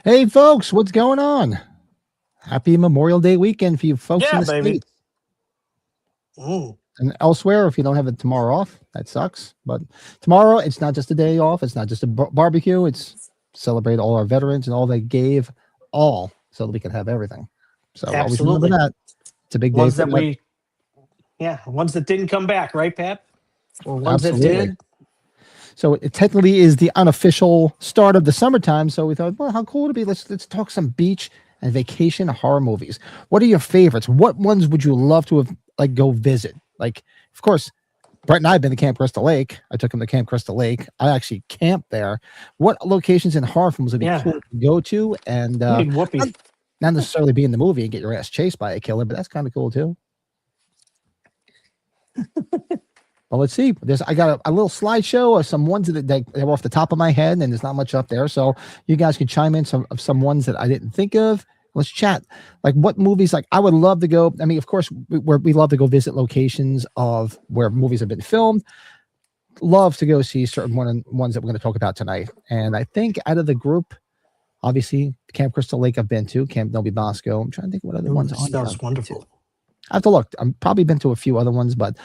Hey, folks, what's going on? Happy Memorial Day weekend for you folks in Yeah, the baby. States Mm. and elsewhere. If you don't have it tomorrow off, that sucks. But tomorrow, it's not just a day off. It's not just a barbecue. It's celebrate all our veterans and all they gave all so that we can have everything. So always remember Absolutely. that. It's a big day Ones for that that. we, yeah, ones that didn't come back, right, Pat? Or ones that Absolutely. did. So it technically is the unofficial start of the summertime. So we thought, well, how cool would it be? Let's talk some beach and vacation horror movies. What are your favorites? What ones would you love to have like go visit? Like, of course, Brett and I have been to Camp Crystal Lake. I took him to Camp Crystal Lake. I actually camped there. What locations in horror films would be Yeah. cool to go to? And You need not, Whoopi. not necessarily be in the movie and get your ass chased by a killer, but that's kind of cool too. Well, let's see. I got a little slideshow of some ones that are off the top of my head, and there's not much up there. So you guys can chime in some ones that I didn't think of. Let's chat. Like what movies? Like I would love to go. I mean, of course, we love to go visit locations of where movies have been filmed. Love to go see certain ones that we're going to talk about tonight. And I think out of the group, obviously Camp Crystal Lake I've been to, Camp Novi Bosco. I'm trying to think what other ones on there. Smells wonderful. I have to look. I've probably been to a few other ones, but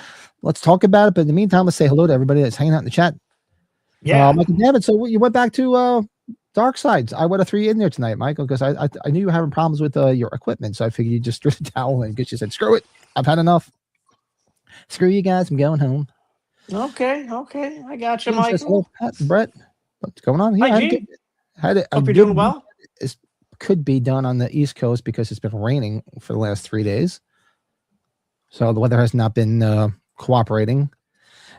let's talk about it. But in the meantime, let's say hello to everybody that's hanging out in the chat. Yeah. Michael David. So you went back to Dark Sides. I would have threw you in there tonight, Michael, because I knew you were having problems with your equipment. So I figured you just threw the towel in because you said, screw it. I've had enough. Screw you guys. I'm going home. Okay. I got you, Gene says, hello, Michael. Pat and Brett. What's going on here? Hi, Gene. Had a Hope you're good doing well. It could be done on the East Coast because it's been raining for the last 3 days. So the weather has not been cooperating.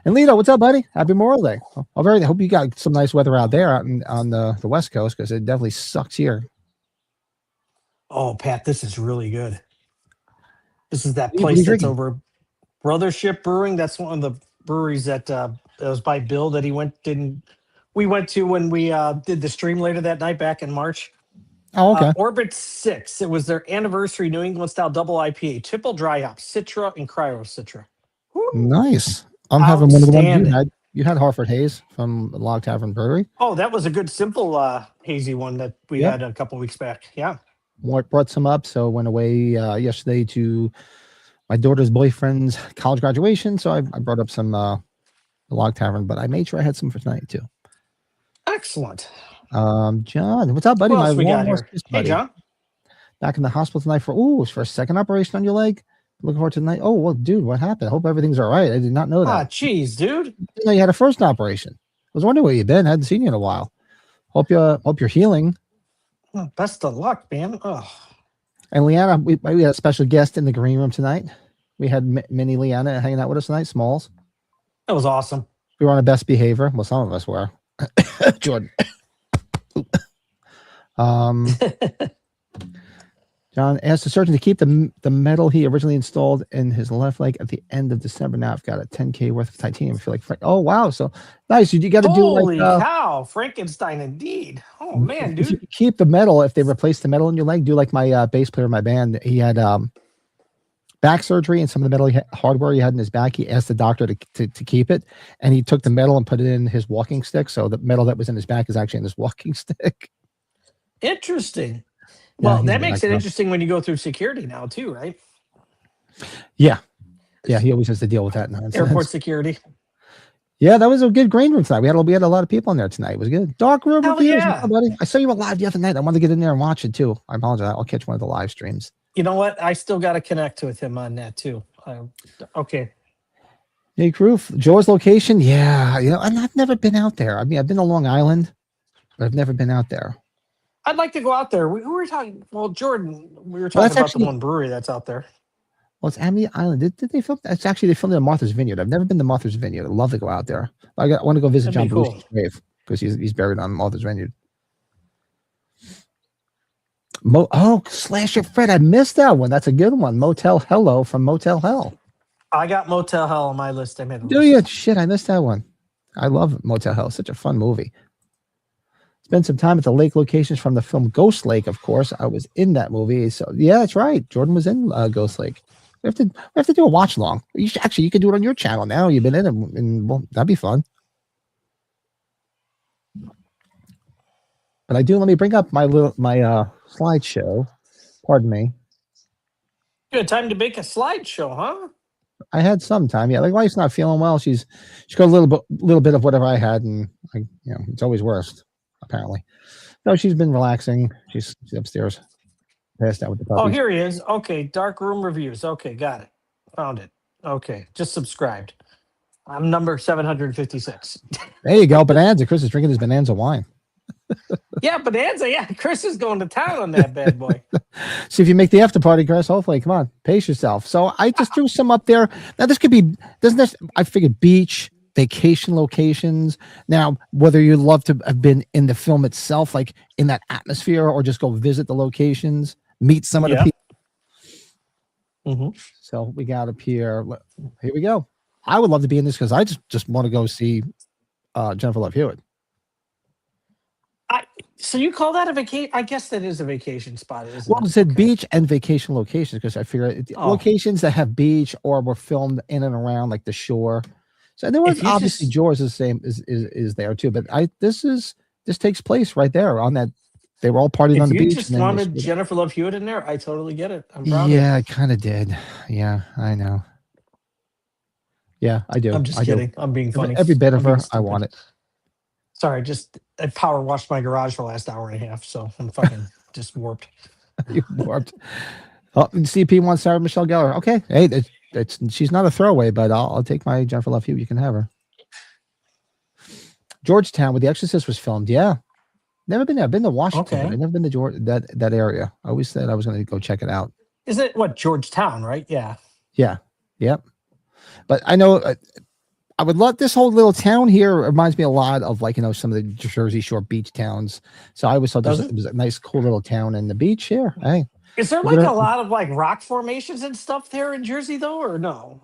And Lito, what's up, buddy? Happy Memorial Day. I hope you got some nice weather out there on the West Coast because it definitely sucks here. Oh, Pat, this is really good. This is that What are you place that's drinking? over Brothership Brewing. That's one of the breweries that was by Bill that we went to when we did the stream later that night back in March. Oh, okay. Orbit 6. It was their anniversary New England style double IPA, triple dry hop, Citra and Cryo Citra. Woo. Nice. I'm having one of the ones you Outstanding. had. You had Hartford Hayes from Log Tavern Brewery. Oh, that was a good simple hazy one that we had a couple weeks back. Yeah. Brought some up. So went away yesterday to my daughter's boyfriend's college graduation. So I brought up some Log Tavern, but I made sure I had some for tonight too. Excellent. John, what's up, buddy? What else we got here? Hey, John. Back in the hospital tonight for a second operation on your leg. Looking forward to tonight. Oh, well, dude, what happened? I hope everything's all right. I did not know that. Ah, jeez, dude. I didn't know you had a first operation. I was wondering where you've been. I hadn't seen you in a while. Hope you're healing. Oh, best of luck, man. Oh. And Leanna, we had a special guest in the green room tonight. We had Mini Leanna hanging out with us tonight, Smalls. That was awesome. We were on our best behavior. Well, some of us were. Jordan. John asked the surgeon to keep the metal he originally installed in his left leg at the end of December. Now I've got a 10K worth of titanium. I feel like, oh, wow. So nice. You got to do like. Holy cow. Frankenstein indeed. Oh, man, dude. If you keep the metal, if they replace the metal in your leg, do like my bass player in my band. He had back surgery and some of the metal hardware he had in his back. He asked the doctor to keep it. And he took the metal and put it in his walking stick. So the metal that was in his back is actually in his walking stick. Interesting. Well, that makes it interesting when you go through security now, too, right? Yeah. Yeah, he always has to deal with that nonsense. Airport security. Yeah, that was a good green room tonight. We had a lot of people in there tonight. It was good. Dark room reviews, yeah. Buddy. I saw you live the other night. I wanted to get in there and watch it too. I apologize. I'll catch one of the live streams. You know what? I still got to connect with him on that too. Okay. Hey, Roof. Joe's location. Yeah, I've never been out there. I mean, I've been to Long Island, but I've never been out there. I'd like to go out there. We were talking. Well, Jordan, we were talking about the one brewery that's out there. Well, it's Amity Island. Did they film? It's actually they filmed it in Martha's Vineyard. I've never been to Martha's Vineyard. I'd love to go out there. I want to go visit John Belushi's grave because he's buried on Martha's Vineyard. Slasher Fred, I missed that one. That's a good one. Motel Hello from Motel Hell. I got Motel Hell on my list. I made a list. Do you? Shit, I missed that one. I love Motel Hell. Such a fun movie. Spent some time at the lake locations from the film Ghost Lake, of course. I was in that movie. So, yeah, that's right. Jordan was in Ghost Lake. We have to do a watch long. You could do it on your channel now. You've been in it, and well, that'd be fun. But I do. Let me bring up my slideshow. Pardon me. Good time to make a slideshow, huh? I had some time. Yeah, like wife's not feeling well. She's got a little bit of whatever I had, and it's always worse. Apparently, no, she's been relaxing. She's upstairs, passed out with the Oh, puppies. here he is. Okay, dark room reviews. Okay, got it. Found it. Okay, just subscribed. I'm number 756. There you go, Bonanza. Chris is drinking his Bonanza wine. Yeah, Bonanza. Yeah, Chris is going to town on that bad boy. See if you make the after party, Chris. Hopefully, come on, pace yourself. So I just threw some up there. Now this could be doesn't this? I figured beach, vacation locations. Now whether you love to have been in the film itself, like in that atmosphere, or just go visit the locations, meet some of the people. Mm-hmm. So we got up here. Here we go. I would love to be in this because I just want to go see Jennifer Love Hewitt. So you call that a vacation? I guess that is a vacation spot, isn't Well, it said beach and vacation locations because I figure locations that have beach or were filmed in and around like the shore. So there was obviously Jaws is the same is there too, but this takes place right there on that. They were all partying on the beach. If you just wanted Jennifer Love Hewitt in there, I totally get it. I'm proud yeah, I kind of did. Yeah, I know. Yeah, I do. I'm just kidding. I'm being funny. Every bit of her, I want it. Sorry, I power washed my garage for the last hour and a half, so I'm fucking just warped. You warped. Oh, CP wants Sarah Michelle Gellar. Okay, hey, she's not a throwaway, but I'll take my Jennifer Love Hewitt. You can have her. Georgetown, where The Exorcist was filmed. Yeah, never been there. I've been to Washington. Okay. I've never been to that area. I always said I was going to go check it out. Is it Georgetown, right? Yeah. Yeah. Yep. But I know. I would love this whole little town here. Reminds me a lot of some of the Jersey Shore beach towns. So I always thought it was a nice, cool little town in the beach here. Hey, is there a lot of rock formations and stuff there in Jersey though, or no?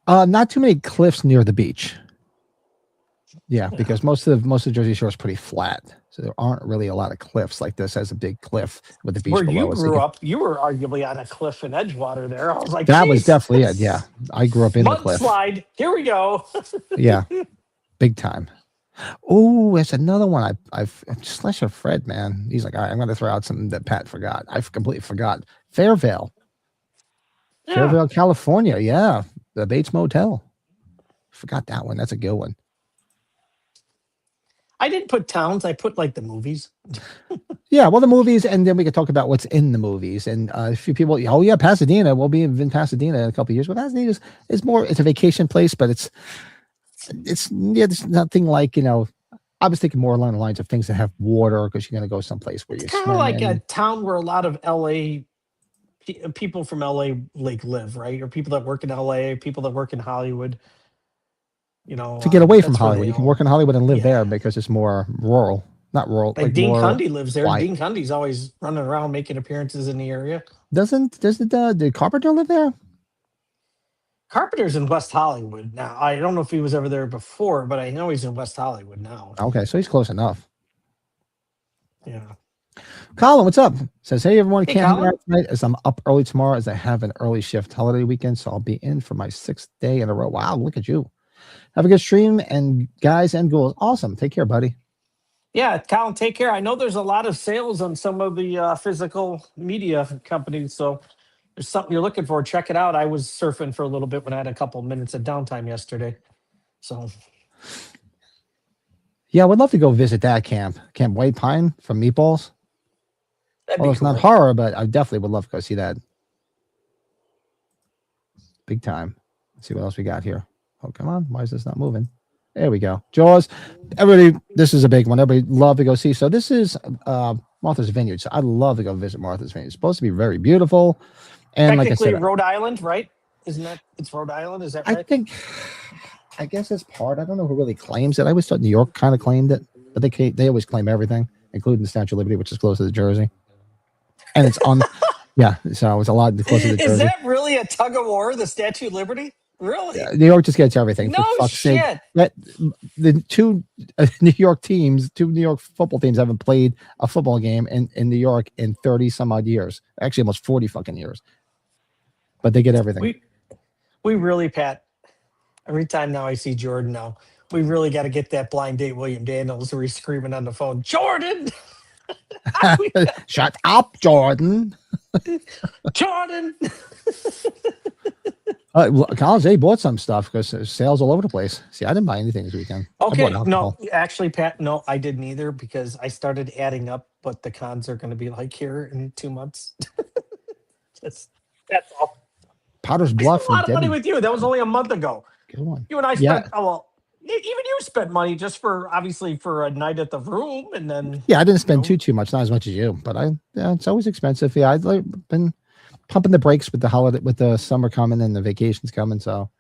Not too many cliffs near the beach. Yeah, because most of Jersey Shore is pretty flat, so there aren't really a lot of cliffs like this. Has a big cliff with the beach where below. You grew up, you were arguably on a cliff in Edgewater. There, I was like, that was definitely it. Yeah, I grew up in the cliff. Mudslide. Here we go. Yeah, big time. Oh, there's another one. I've Slasher Fred, man. He's like, all right, I'm going to throw out something that Pat forgot. I completely forgot. Fairvale, California. Yeah, the Bates Motel. Forgot that one. That's a good one. I didn't put towns. I put the movies. Yeah, well, the movies, and then we could talk about what's in the movies. And a few people, oh yeah, Pasadena. We'll be in Pasadena in a couple of years. But Pasadena is more. It's a vacation place, but it's there's nothing like I was thinking more along the lines of things that have water because you're going to go someplace where it's kind of like a town where a lot of LA people from LA live, right? Or people that work in LA, people that work in Hollywood. To get away from Hollywood, you can work in Hollywood and live there because it's more rural. Not rural. Like Dean Cundy lives there. Dean Cundy's always running around making appearances in the area. Doesn't the Carpenter live there? Carpenter's in West Hollywood now. I don't know if he was ever there before, but I know he's in West Hollywood now. Okay, so he's close enough. Yeah. Colin, what's up? Says, hey, everyone, can't hang out tonight as I'm up early tomorrow as I have an early shift holiday weekend, so I'll be in for my 6th day in a row. Wow, look at you. Have a good stream, and guys and ghouls. Awesome. Take care, buddy. Yeah, Colin, take care. I know there's a lot of sales on some of the physical media companies, so there's something you're looking for. Check it out. I was surfing for a little bit when I had a couple minutes of downtime yesterday. So, yeah, I would love to go visit that camp, Camp White Pine from Meatballs. Well, it's not horror, but I definitely would love to go see that. Big time. Let's see what else we got here. Oh, come on. Why is this not moving? There we go. Jaws. Everybody, this is a big one. Everybody love to go see. So this is Martha's Vineyard. So I'd love to go visit Martha's Vineyard. It's supposed to be very beautiful. And like I said, Rhode Island, right? Isn't that, it's Rhode Island? Is that right? I guess it's part. I don't know who really claims it. I always thought New York kind of claimed it, but they always claim everything, including the Statue of Liberty, which is closer to Jersey. And it's on, yeah, so it's a lot closer to Jersey. Is that really a tug of war, the Statue of Liberty? Really? Yeah, New York just gets everything. No for fuck's shit. Sake. The two New York football teams haven't played a football game in New York in 30 some odd years. Actually, almost 40 fucking years. But they get everything. We really, Pat, every time now I see Jordan now, We really got to get that blind date William Daniels where he's screaming on the phone, Jordan, Shut up, Jordan. Jordan. Collins, they bought some stuff because there's sales all over the place. See, I didn't buy anything this weekend. I Okay, bought no, alcohol. actually, Pat, no, I didn't either because I started adding up what the cons are going to be like here in 2 months. That's all. Potter's I spent Bluff a lot and of money Debbie. with you. That was only a month ago. Good one. You and I Yeah. spent, oh, well, even you spent money just for obviously for a night at the room, and then Yeah, I didn't spend know. too much, not as much as you, but it's always expensive. Yeah, I've been pumping the brakes with the holiday, with the summer coming and the vacations coming. So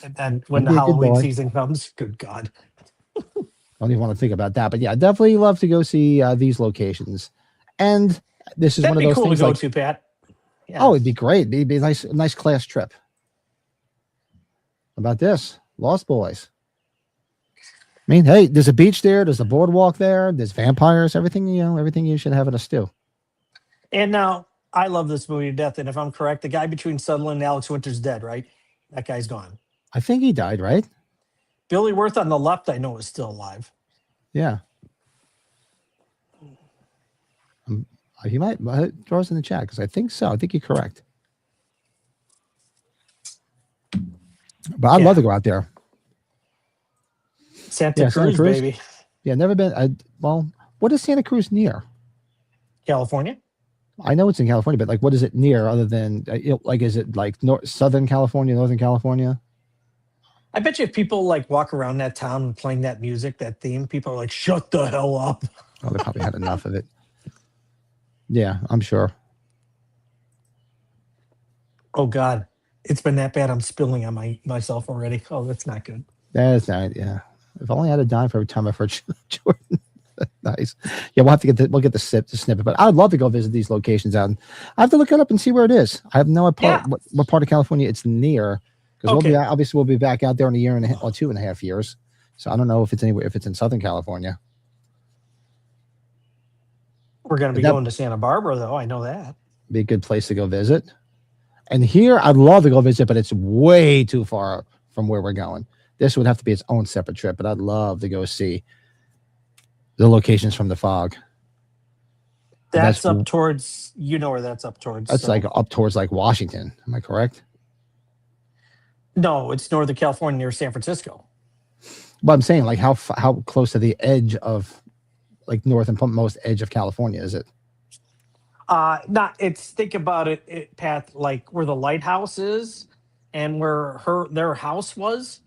And then when I'd the be a good Halloween boy. season comes, good God. I don't even want to think about that. But yeah, I definitely love to go see these locations. And this is That'd one of be those cool to things go like, to, Pat. Yeah. oh, it'd be great. It'd be a nice class trip. How about this? Lost Boys. I mean, hey, there's a beach there, there's a boardwalk there, there's vampires, everything, everything you should have in a stew. And now I love this movie to death. And if I'm correct, the guy between Sutherland and Alex Winter's dead, right? That guy's gone. I think he died, right? Billy Worth on the left, I know, is still alive. Yeah. He might throw us in the chat because I think so. I think you're correct. But I'd love to go out there. Santa Cruz, baby. Yeah, never been. Well, what is Santa Cruz near? California. I know it's in California, but like, what is it near other than like, is it like Southern California, Northern California? I bet you if people like walk around that town playing that music, that theme, people are like, shut the hell up. Oh, they probably had enough of it. Yeah, I'm sure. Oh God, it's been that bad. I'm spilling on myself already. Oh, that's not good. That's not. Yeah. If only I had a dime for every time I've heard Jordan. Nice. Yeah, we'll have to get the snippet. But I'd love to go visit these locations out. I have to look it up and see where it is. I have no idea what part of California it's near. Because we'll be back out there in a year and a half or 2.5 years. So I don't know if it's anywhere, if it's in Southern California. We're going to be going to Santa Barbara, though. I know that. Be a good place to go visit. And here, I'd love to go visit, but it's way too far from where we're going. This would have to be its own separate trip, but I'd love to go see the locations from the fog. That's up towards, where that's up towards. That's like up towards like Washington. Am I correct? No, it's Northern California near San Francisco. But I'm saying, like, how close to the edge of, like, north and most edge of California is it? Think about it, Pat, like where the lighthouse is and where their house was.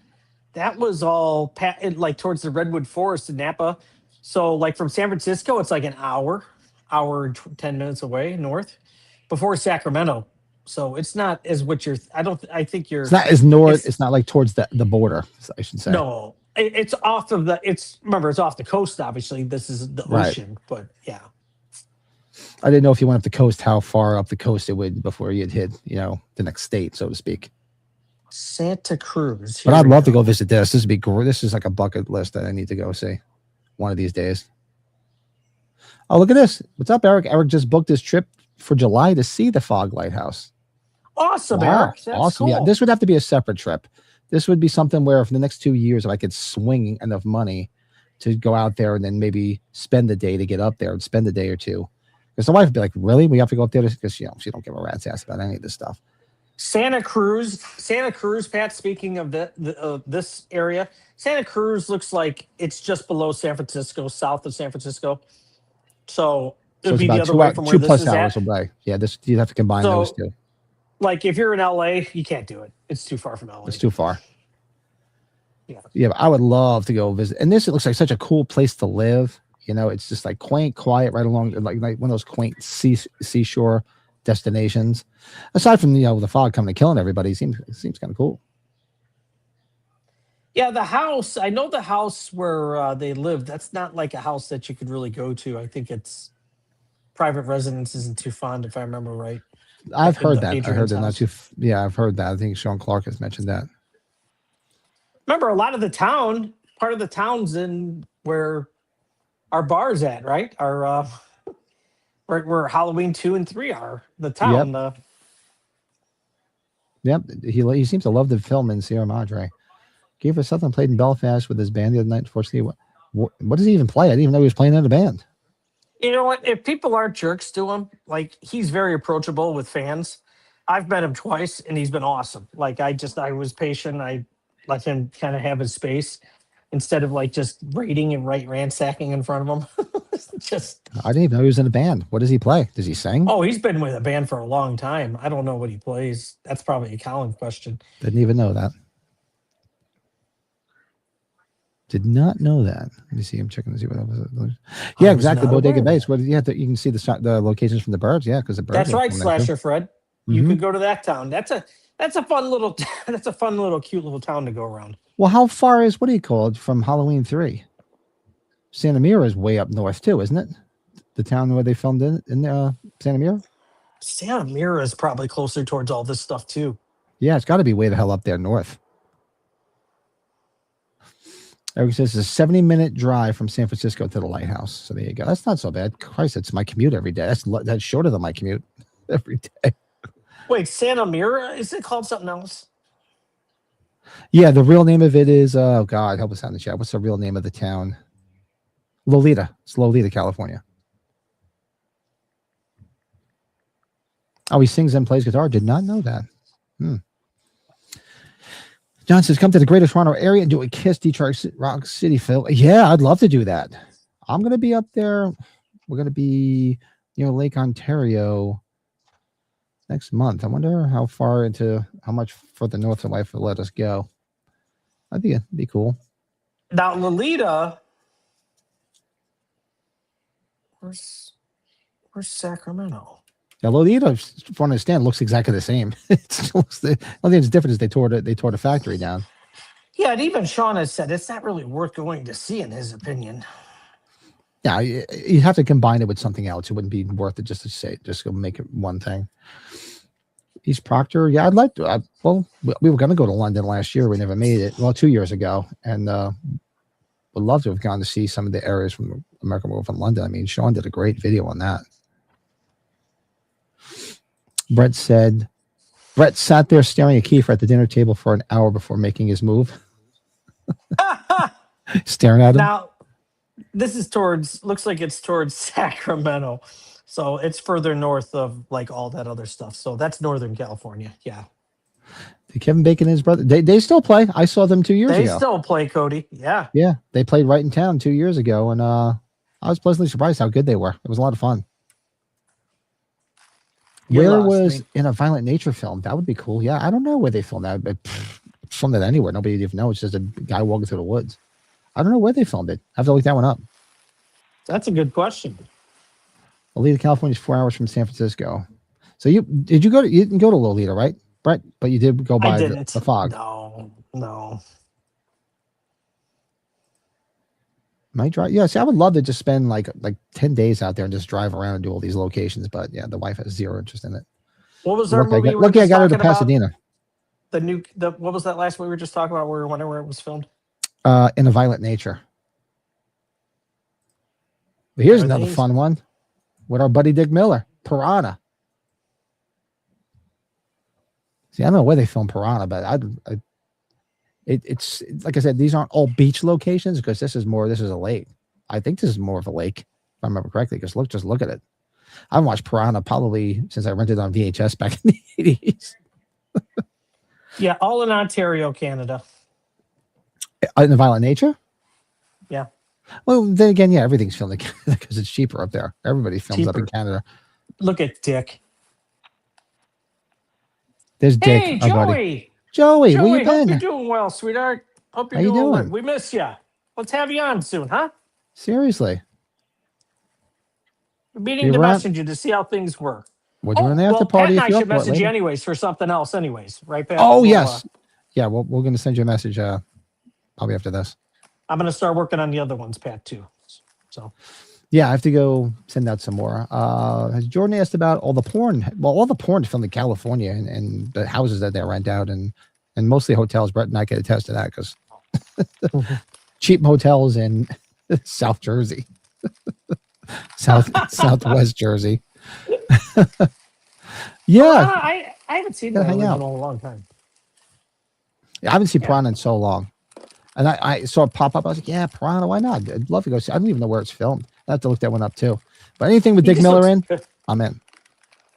That was all like towards the Redwood Forest in Napa. So, like from San Francisco, it's like an hour and 10 minutes away north before Sacramento. So it's not as what you're. I think you're. It's not as north. It's not like towards the border, I should say. No, it's off of the. Remember, it's off the coast. Obviously, this is the ocean. But yeah, I didn't know if you went up the coast, how far up the coast it would before you'd hit, the next state, so to speak. Santa Cruz. But I'd love to go visit this. This would be great. This is like a bucket list that I need to go see one of these days. Oh, look at this! What's up, Eric? Eric just booked his trip for July to see the Fog Lighthouse. Awesome, wow. Eric. That's awesome. Cool. Yeah, this would have to be a separate trip. This would be something where for the next 2 years, if I could swing enough money to go out there and then maybe spend a day to get up there and spend a day or two. Because the wife would be like, really? We have to go up there? Because, she don't give a rat's ass about any of this stuff. Santa Cruz, Pat, speaking of this area, Santa Cruz looks like it's just below San Francisco, south of San Francisco. So it would be the other way from where this is at. Away. Yeah, you'd have to combine those two. Like if you're in LA, you can't do it. It's too far from LA. It's too far. Yeah, but I would love to go visit. And it looks like such a cool place to live. It's just like quaint, quiet, right along like one of those quaint seashore destinations. Aside from the fog coming and killing everybody, it seems kind of cool. Yeah, the house. I know the house where they live. That's not like a house that you could really go to. I think it's private residence isn't too fond, if I remember right. I've heard that. I heard that not too. Yeah, I've heard that. I think Sean Clark has mentioned that. Remember, a lot of part of the town's in where our bar's at, right? Our where Halloween 2 and 3 are. The town. Yep. He seems to love the film in Sierra Madre. Gave us something, played in Belfast with his band the other night. Unfortunately, what does he even play? I didn't even know he was playing in a band. You know what? If people aren't jerks to him, like he's very approachable with fans. I've met him twice and he's been awesome. Like I was patient. I let him kind of have his space instead of like just raiding and ransacking in front of him. Just I didn't even know he was in a band. What does he play? Does he sing? oh, he's been with a band for a long time. I don't know what he plays. That's probably a Colin question. Didn't even know that. Did not know that. Let me see. I'm checking to see what that was. Yeah, exactly. Bodega Base. What? Yeah, you can see the locations from the birds. Yeah, because the birds. That's right, Slasher Fred. You Mm-hmm. could go to that town. That's a fun little cute little town to go around. Well, how far is what do you call it from Halloween 3? Santa Mira is way up north too, isn't it? The town where they filmed in Santa Mira. Santa Mira is probably closer towards all this stuff too. Yeah, it's got to be way the hell up there north. Eric says it's a 70-minute drive from San Francisco to the lighthouse. So there you go. That's not so bad. Christ, it's my commute every day. That's shorter than my commute every day. Wait, Santa Mira? Is it called something else? Yeah, the real name of it is oh God, help us out in the chat. What's the real name of the town? Lolita. It's Lolita, California. Oh, he sings and plays guitar. Did not know that. John says, come to the Greater Toronto area and do a Kiss Detroit Rock City film. Yeah, I'd love to do that. I'm going to be up there. We're going to be near Lake Ontario next month. I wonder how much further north the life will let us go. I think it'd be cool. Now, Lolita, where's Sacramento? Yeah, Lolita, from understand, looks exactly the same. The only thing that's different is they tore the factory down. Yeah, and even Sean has said it's not really worth going to see, in his opinion. Yeah, you have to combine it with something else. It wouldn't be worth it just to just go make it one thing. East Proctor, yeah, I'd like to. We were going to go to London last year. We never made it. Well, 2 years ago, and would love to have gone to see some of the areas from American Werewolf in London. I mean, Sean did a great video on that. Brett sat there staring at Kiefer at the dinner table for an hour before making his move. Staring at him. Now, this is looks like it's towards Sacramento. So it's further north of like all that other stuff. So that's Northern California. Yeah. Did Kevin Bacon and his brother, they still play. I saw them 2 years ago. They still play, Cody. Yeah. Yeah. They played right in town 2 years ago. And I was pleasantly surprised how good they were. It was a lot of fun. Where was in a Violent Nature film? That would be cool. Yeah, I don't know where they filmed that, but filmed it anywhere. Nobody even know. It's just a guy walking through the woods. I don't know where they filmed it. I have to look that one up. That's a good question. Lolita, California is 4 hours from San Francisco. So you didn't go to Lolita, right, Brett? But you did go by the fog. No. Might drive. Yeah, see, I would love to just spend like 10 days out there and just drive around and do all these locations. But yeah, the wife has zero interest in it. What was our movie? Lucky I got her to Pasadena. What was that last one we were just talking about? Where it was filmed? In a Violent Nature. But here's another fun one with our buddy Dick Miller, Piranha. See, I don't know where they filmed Piranha, but it's like I said, these aren't all beach locations because this is a lake. I think this is more of a lake, if I remember correctly, because just look at it. I haven't watched Piranha probably since I rented it on VHS back in the 80s. Yeah, all in Ontario, Canada. In the Violent Nature? Yeah. Well, then again, yeah, everything's filmed in Canada because it's cheaper up there. Everybody films up in Canada. Look at Dick. There's Dick. Hey, Joey. Joey, where you been? Hope you're doing well, sweetheart. Hope you're doing well. We miss you. Let's have you on soon, huh? Seriously. We're meeting to message you to see how things were. We're doing the after party. Pat and I should message you anyways for something else anyways. Right, Pat? Oh, yes. Yeah, we're going to send you a message probably after this. I'm going to start working on the other ones, Pat, too. So. Yeah, I have to go send out some more. Has Jordan asked about all the porn? Well, all the porn filmed in California and the houses that they rent out and mostly hotels. Brett and I can attest to that because cheap hotels in South Jersey, Southwest Jersey. Yeah, I haven't seen that in a long time. Yeah, I haven't seen Piranha in so long. And I saw it pop up. I was like, yeah, Piranha, why not? I'd love to go see. I don't even know where it's filmed. I have to look that one up too. But anything with He Dick just Miller looks in, pissed. I'm in.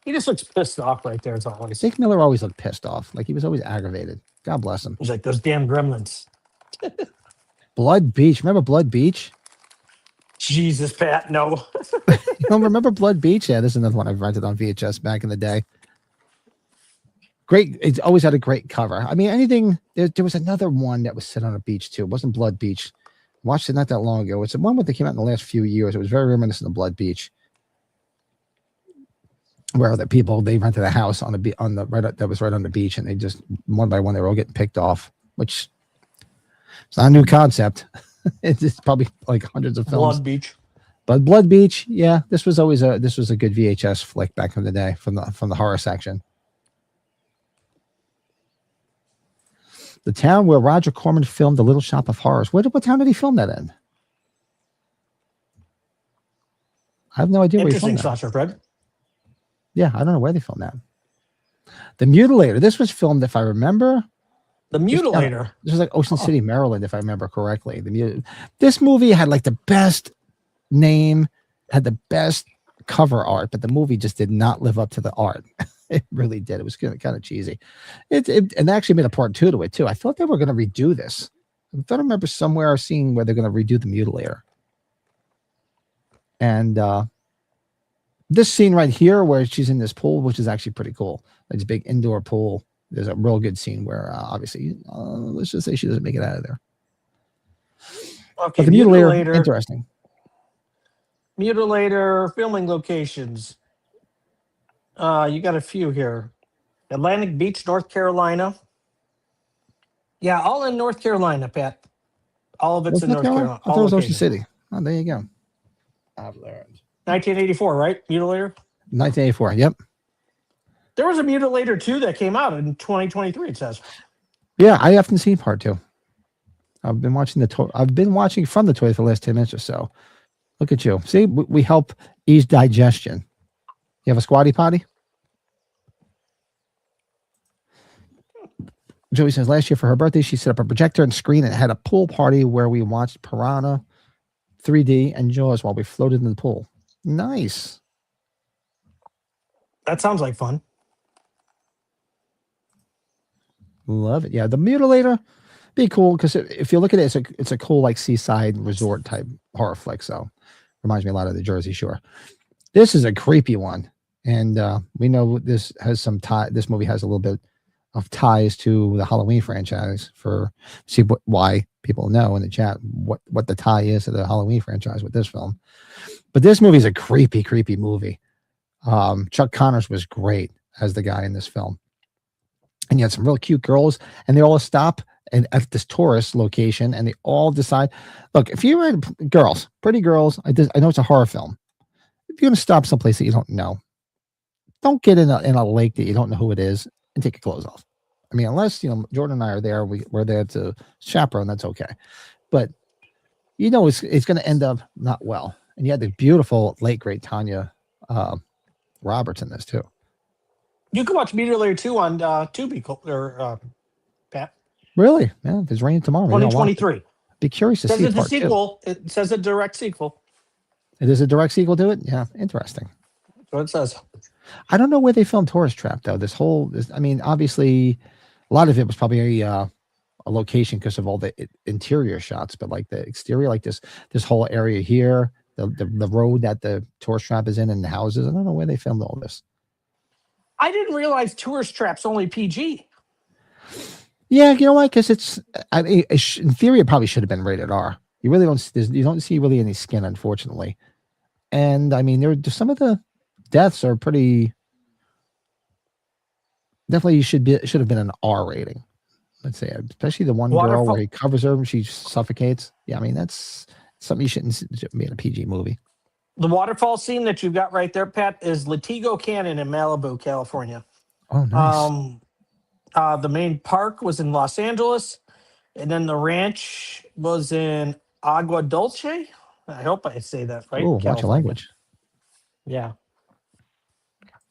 He just looks pissed off right there. As always, Dick Miller always looked pissed off. Like he was always aggravated. God bless him. he's like those damn gremlins. Blood Beach. Remember Blood Beach? Jesus, Pat, no. You don't remember Blood Beach? Yeah, this is another one I've rented on VHS back in the day. Great. It's always had a great cover. I mean, anything. There was another one that was set on a beach too. It wasn't Blood Beach. Watched it not that long ago. It's the one that came out in the last few years. It was very reminiscent of Blood Beach, where the people they rented a house on that was right on the beach, and they just one by one they were all getting picked off. Which it's not a new concept. It's probably like hundreds of films. Blood Beach. But Blood Beach, yeah, this was a good VHS flick back in the day from the horror section. The town where Roger Corman filmed The Little Shop of Horrors. What town did he film that in? I have no idea where he filmed Interesting, that. Sasha Fred. Yeah, I don't know where they filmed that. The Mutilator. This was filmed, if I remember. The Mutilator. This was like Ocean City, Maryland, if I remember correctly. This movie had like the best name, had the best cover art, but the movie just did not live up to the art. It really did. It was kind of cheesy. And they actually made a part 2 to it too. I thought they were going to redo this. I thought I remember somewhere seeing where they're going to redo the Mutilator. And this scene right here, where she's in this pool, which is actually pretty cool. It's a big indoor pool. There's a real good scene where obviously, let's just say she doesn't make it out of there. Okay, but the Mutilator, interesting. Mutilator filming locations. You got a few here. Atlantic Beach, North Carolina. Yeah, all in North Carolina, Pat. All of it's in North Carolina. I thought it was Ocean City. Oh, there you go. I've learned. 1984, right? Mutilator? 1984, yep. There was a Mutilator 2 that came out in 2023, it says. Yeah, I haven't seen part 2. I've been watching from the toy for the last 10 minutes or so. Look at you. See, we help ease digestion. You have a squatty potty? Joey says last year for her birthday, she set up a projector and screen and had a pool party where we watched Piranha, 3D, and Jaws while we floated in the pool. Nice. That sounds like fun. Love it. Yeah, the Mutilator, be cool because if you look at it, it's a cool like seaside resort type horror flick. So reminds me a lot of the Jersey Shore. This is a creepy one, and we know this has some tie. This movie has a little bit of ties to the Halloween franchise. Why people know in the chat what the tie is to the Halloween franchise with this film. But this movie is a creepy movie. Chuck Connors was great as the guy in this film. And you had some real cute girls, and they all stop at this tourist location, and they all decide, look, if you're in pretty girls, I know it's a horror film. If you're going to stop someplace that you don't know, don't get in a lake that you don't know who it is and take your clothes off. I mean, unless, Jordan and I are there, we're there to chaperone, that's okay. But, it's going to end up not well. And you had the beautiful late, great Tanya Roberts in this too. You can watch Mutilator 2 on Tubi, or Pat. Really? Yeah, if it's raining tomorrow. 2023. Be curious to see it's a sequel. It says a direct sequel. It is a direct sequel to it? Yeah, interesting. That's what it says. I don't know where they filmed Tourist Trap, though. Obviously, a lot of it was probably a location because of all the interior shots, but like the exterior, like this whole area here, the road that the Tourist Trap is in and the houses, I don't know where they filmed all this. I didn't realize Tourist Trap's only PG. Yeah, you know why? Because in theory, it probably should have been rated R. You really you don't see really any skin, unfortunately. And I mean, some of the deaths are pretty. Definitely, should have been an R rating. Let's say, especially the one girl where he covers her and she suffocates. Yeah, I mean that's something you shouldn't be in a PG movie. The waterfall scene that you've got right there, Pat, is Latigo Canyon in Malibu, California. Oh, nice. The main park was in Los Angeles, and then the ranch was in Agua Dulce. I hope I say that right. Oh, watch your language. Yeah.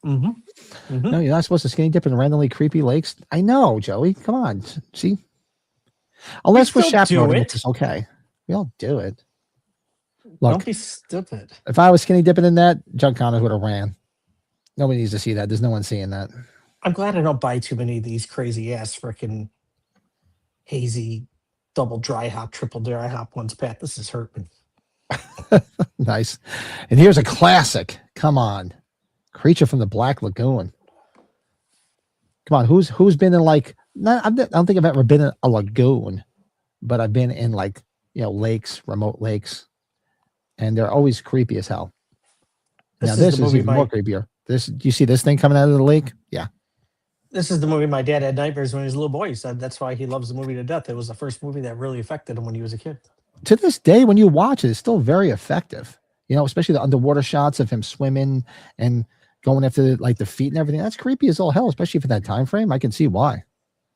No, you're not supposed to skinny dip in randomly creepy lakes. I know, Joey. Come on. See? Unless we're still do chaperoning, it. it's okay. We all do it. Don't Look, be stupid. if I was skinny dipping in that, John Connors would have ran. Nobody needs to see that. There's no one seeing that. I'm glad I don't buy too many of these crazy ass freaking hazy double dry hop, triple dry hop ones, Pat. This is hurting. Nice. And here's a classic. Come on. Creature from the Black Lagoon. Come on. Who's been in like, I don't think I've ever been in a lagoon, but I've been in like, lakes, remote lakes, and they're always creepy as hell. Now this is even more creepier. Do you see this thing coming out of the lake? Yeah. This is the movie my dad had nightmares when he was a little boy. He said that's why he loves the movie to death. It was the first movie that really affected him when he was a kid. To this day, when you watch it, it's still very effective. Especially the underwater shots of him swimming and going after the feet and everything. That's creepy as all hell, especially for that time frame. I can see why.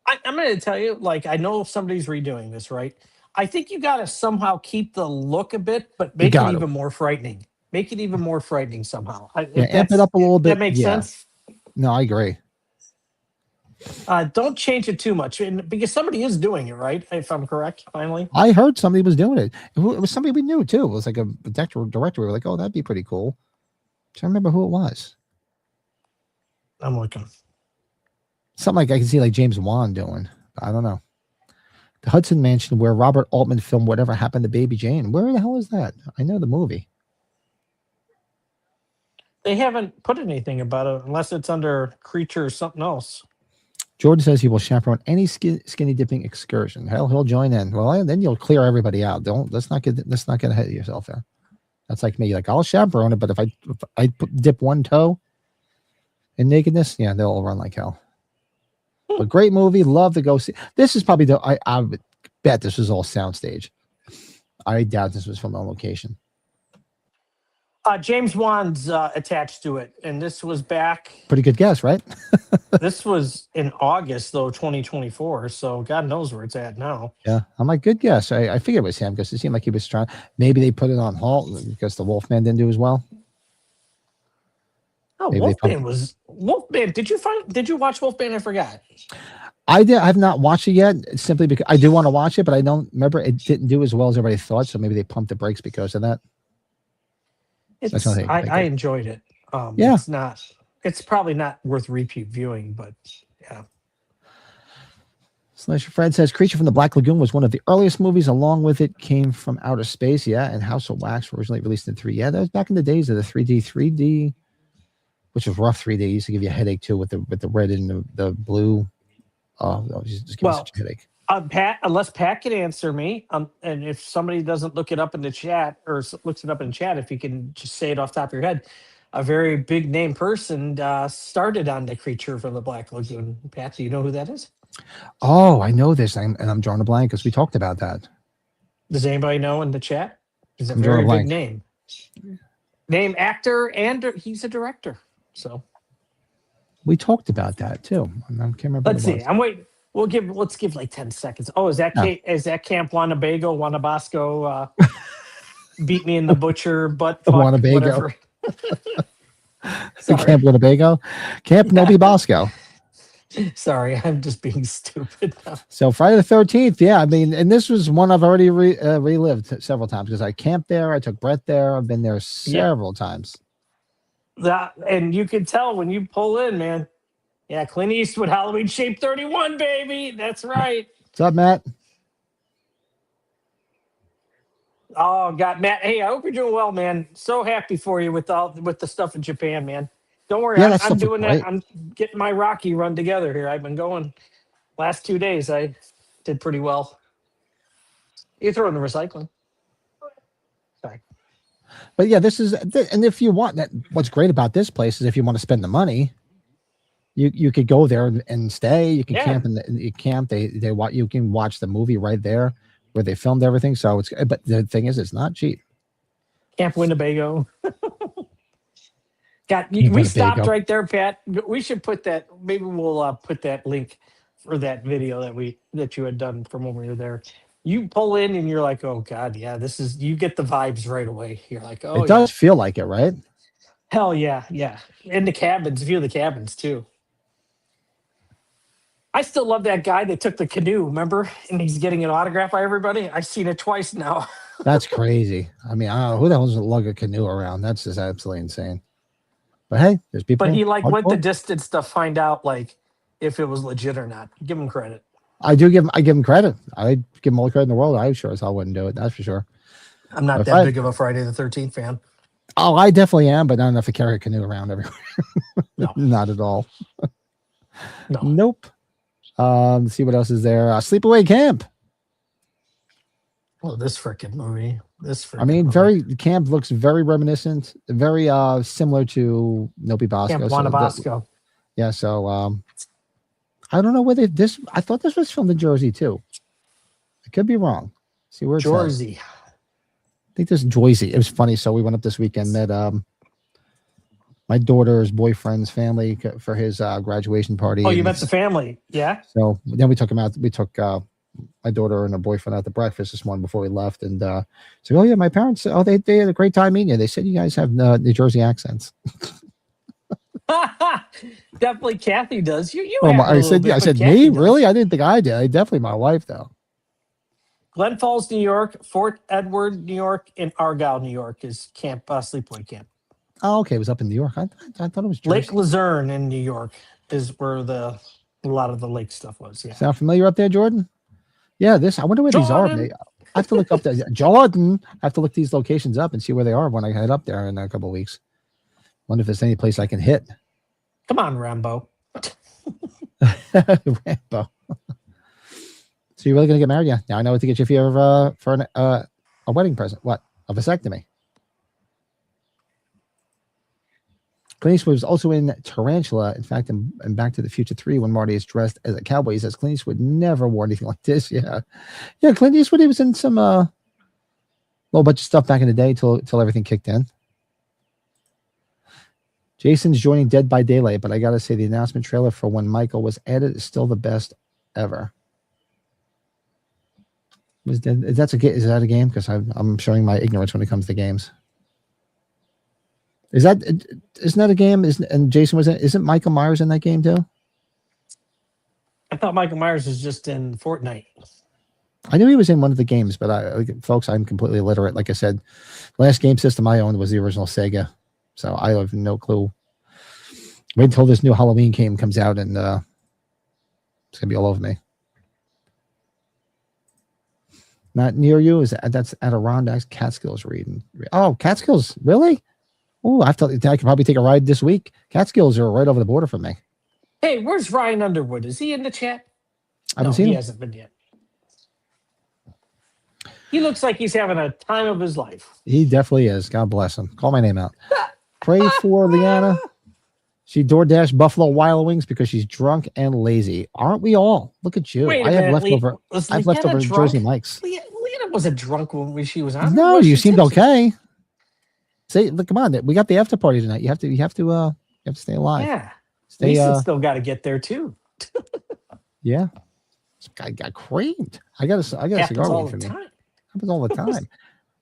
I'm going to tell you, I know if somebody's redoing this, right? I think you got to somehow keep the look a bit, but make it even more frightening. Make it even more frightening somehow. Amp it up a little bit. That makes sense. No, I agree. Don't change it too much, because somebody is doing it, right? If I'm correct, finally. I heard somebody was doing it. It was somebody we knew too. It was like a director. We were like, oh, that'd be pretty cool. I remember who it was. I'm looking. Something like I can see like James Wan doing. I don't know. The Hudson Mansion, where Robert Altman filmed Whatever Happened to Baby Jane. Where the hell is that? I know the movie. They haven't put anything about it unless it's under Creature or something else. Jordan says he will chaperone any skinny dipping excursion. Hell, he'll join in. Well, then you'll clear everybody out. Let's not get ahead of yourself there. That's like me. Like I'll chaperone it, but if I dip one toe in nakedness, yeah, they'll all run like hell. But great movie. Love to go see. This is probably I would bet this was all soundstage. I doubt this was filmed on location. James Wan's attached to it, and this was back. Pretty good guess, right? This was in August, though, 2024. So God knows where it's at now. Yeah, I'm like, good guess. I figured it was him because it seemed like he was trying. Maybe they put it on halt because the Wolfman didn't do as well. Oh, maybe Wolfman. Did you watch Wolfman? I forgot. I did. I've not watched it yet, simply because I do want to watch it, but I don't remember it didn't do as well as everybody thought. So maybe they pumped the brakes because of that. I enjoyed it. Yeah. It's probably not worth repeat viewing, but yeah. Slasher Fred says Creature from the Black Lagoon was one of the earliest movies. Along with it came From Outer Space, yeah, and House of Wax were originally released in 3. Yeah, that was back in the days of the 3D, which was rough 3D. It used to give you a headache too with the red and the blue. Oh, just give me such a headache. Pat, unless Pat can answer me, and if somebody doesn't look it up in the chat or looks it up in the chat, if you can just say it off the top of your head, a very big name person started on the Creature from the Black Lagoon. Pat, do you know who that is? Oh, I know this, and I'm drawing a blank because we talked about that. Does anybody know in the chat? He's a very big name. Name actor, and he's a director. So we talked about that too. I can't remember. Let's see. I'm waiting. Let's give like 10 seconds. Oh, is that Camp Wanabago, Wanabasco? Beat me in the butcher butt. Wanabago. Camp Winnebago. Camp Nobi Bosco. Sorry, I'm just being stupid now. So Friday the 13th, yeah. I mean, and this was one I've already relived several times because I camped there. I took Brett there. I've been there several times. And you can tell when you pull in, man. Yeah, Clint Eastwood, Halloween Shape 31, baby. That's right. What's up, Matt? Oh, God, Matt. Hey, I hope you're doing well, man. So happy for you with the stuff in Japan, man. Don't worry, I'm doing that. I'm getting my Rocky run together here. I've been going last 2 days. I did pretty well. You throw in the recycling. Sorry. But yeah, this is, and if you want that, what's great about this place is if you want to spend the money, you could go there and stay. You can camp and you camp. You can watch the movie right there where they filmed everything. So but the thing is, it's not cheap. Camp Winnebago. We stopped right there, Pat. We should put that. Maybe we'll put that link for that video that you had done from when we were there. You pull in and you're like, oh God, yeah, you get the vibes right away. You're like, oh, it does feel like it, right? Hell yeah, yeah. And the cabins, view of the cabins too. I still love that guy that took the canoe, remember? And he's getting an autograph by everybody. I've seen it twice now. That's crazy. I mean, I don't know who the hell doesn't lug a canoe around. That's just absolutely insane. But hey, there's people. But he like went the hardcore. distance to find out like if it was legit or not. Give him credit. I give him credit. I give him all the credit in the world. I sure as hell wouldn't do it. That's for sure. I'm not If that I- big of a Friday the 13th fan. Oh, I definitely am, but not enough to carry a canoe around everywhere. No. Not at all. No. Nope. Let's see what else is there. Sleepaway Camp. Oh, this freaking movie. I mean, the camp looks very reminiscent, very similar to Nopi Bosco. Camp So Wanabosco. yeah, so I don't know whether this. I thought this was filmed in Jersey too. I could be wrong. See where it's at. Jersey. I think this is Jersey. It was funny. So we went up this weekend, met my daughter's boyfriend's family for his graduation party. Oh, you met the family. Yeah. So then we took him out. We took my daughter and her boyfriend out to breakfast this morning before we left, and so oh yeah, my parents. Oh, they had a great time meeting you. They said you guys have New Jersey accents. Definitely Kathy does. You Oh, have a I little said, bit, I but said, Kathy me? does. Really? I didn't think I did. Definitely my wife, though. Glen Falls, New York, Fort Edward, New York, and Argyle, New York is camp sleepaway camp. Oh, okay. It was up in New York. I thought it was Jersey. Lake Luzerne in New York is where a lot of the lake stuff was. Yeah. Sound familiar up there, Jordan? Yeah, I wonder where these are. Jordan. I have to look up that. Jordan. I have to look these locations up and see where they are when I head up there in a couple of weeks. Wonder if there's any place I can hit. Come on, Rambo. Rambo. So you're really gonna get married? Yeah. Now I know what to get you for a wedding present. What? A vasectomy. Clint Eastwood was also in Tarantula. In fact, in Back to the Future 3, when Marty is dressed as a cowboy, he says Clint Eastwood never wore anything like this. Yeah. Yeah, Clint Eastwood, he was in some little bunch of stuff back in the day till everything kicked in. Jason's joining Dead by Daylight, but I gotta say the announcement trailer for when Michael was added is still the best ever. Is that a game? Because I'm showing my ignorance when it comes to games. Isn't that a game? And Jason was in? Isn't Michael Myers in that game too? I thought Michael Myers was just in Fortnite. I knew he was in one of the games, but folks, I'm completely illiterate. Like I said, last game system I owned was the original Sega, so I have no clue. Wait until this new Halloween game comes out, and it's gonna be all over me. Not near you that's Adirondacks Catskills reading. Oh, Catskills, really? Oh, I could probably take a ride this week. Catskills are right over the border from me. Hey, where's Ryan Underwood? Is he in the chat? I haven't seen he him. hasn't been yet. He looks like he's having a time of his life. He definitely is. God bless him. Call my name out. Pray for Leanna. She DoorDash Buffalo Wild Wings because she's drunk and lazy. Aren't we all? Look at you. Wait a I have minute, leftover. was I have Leanna leftover drunk? Jersey Mike's. Leanna wasn't drunk when she was on. No, Was you she seemed tipsy? okay. Say, look, come on. We got the after party tonight. You have to stay alive. Yeah. Stay. Lisa still got to get there too. Yeah. This guy got creamed. I got a cigar Happens all waiting the for me. time. Happens all the time.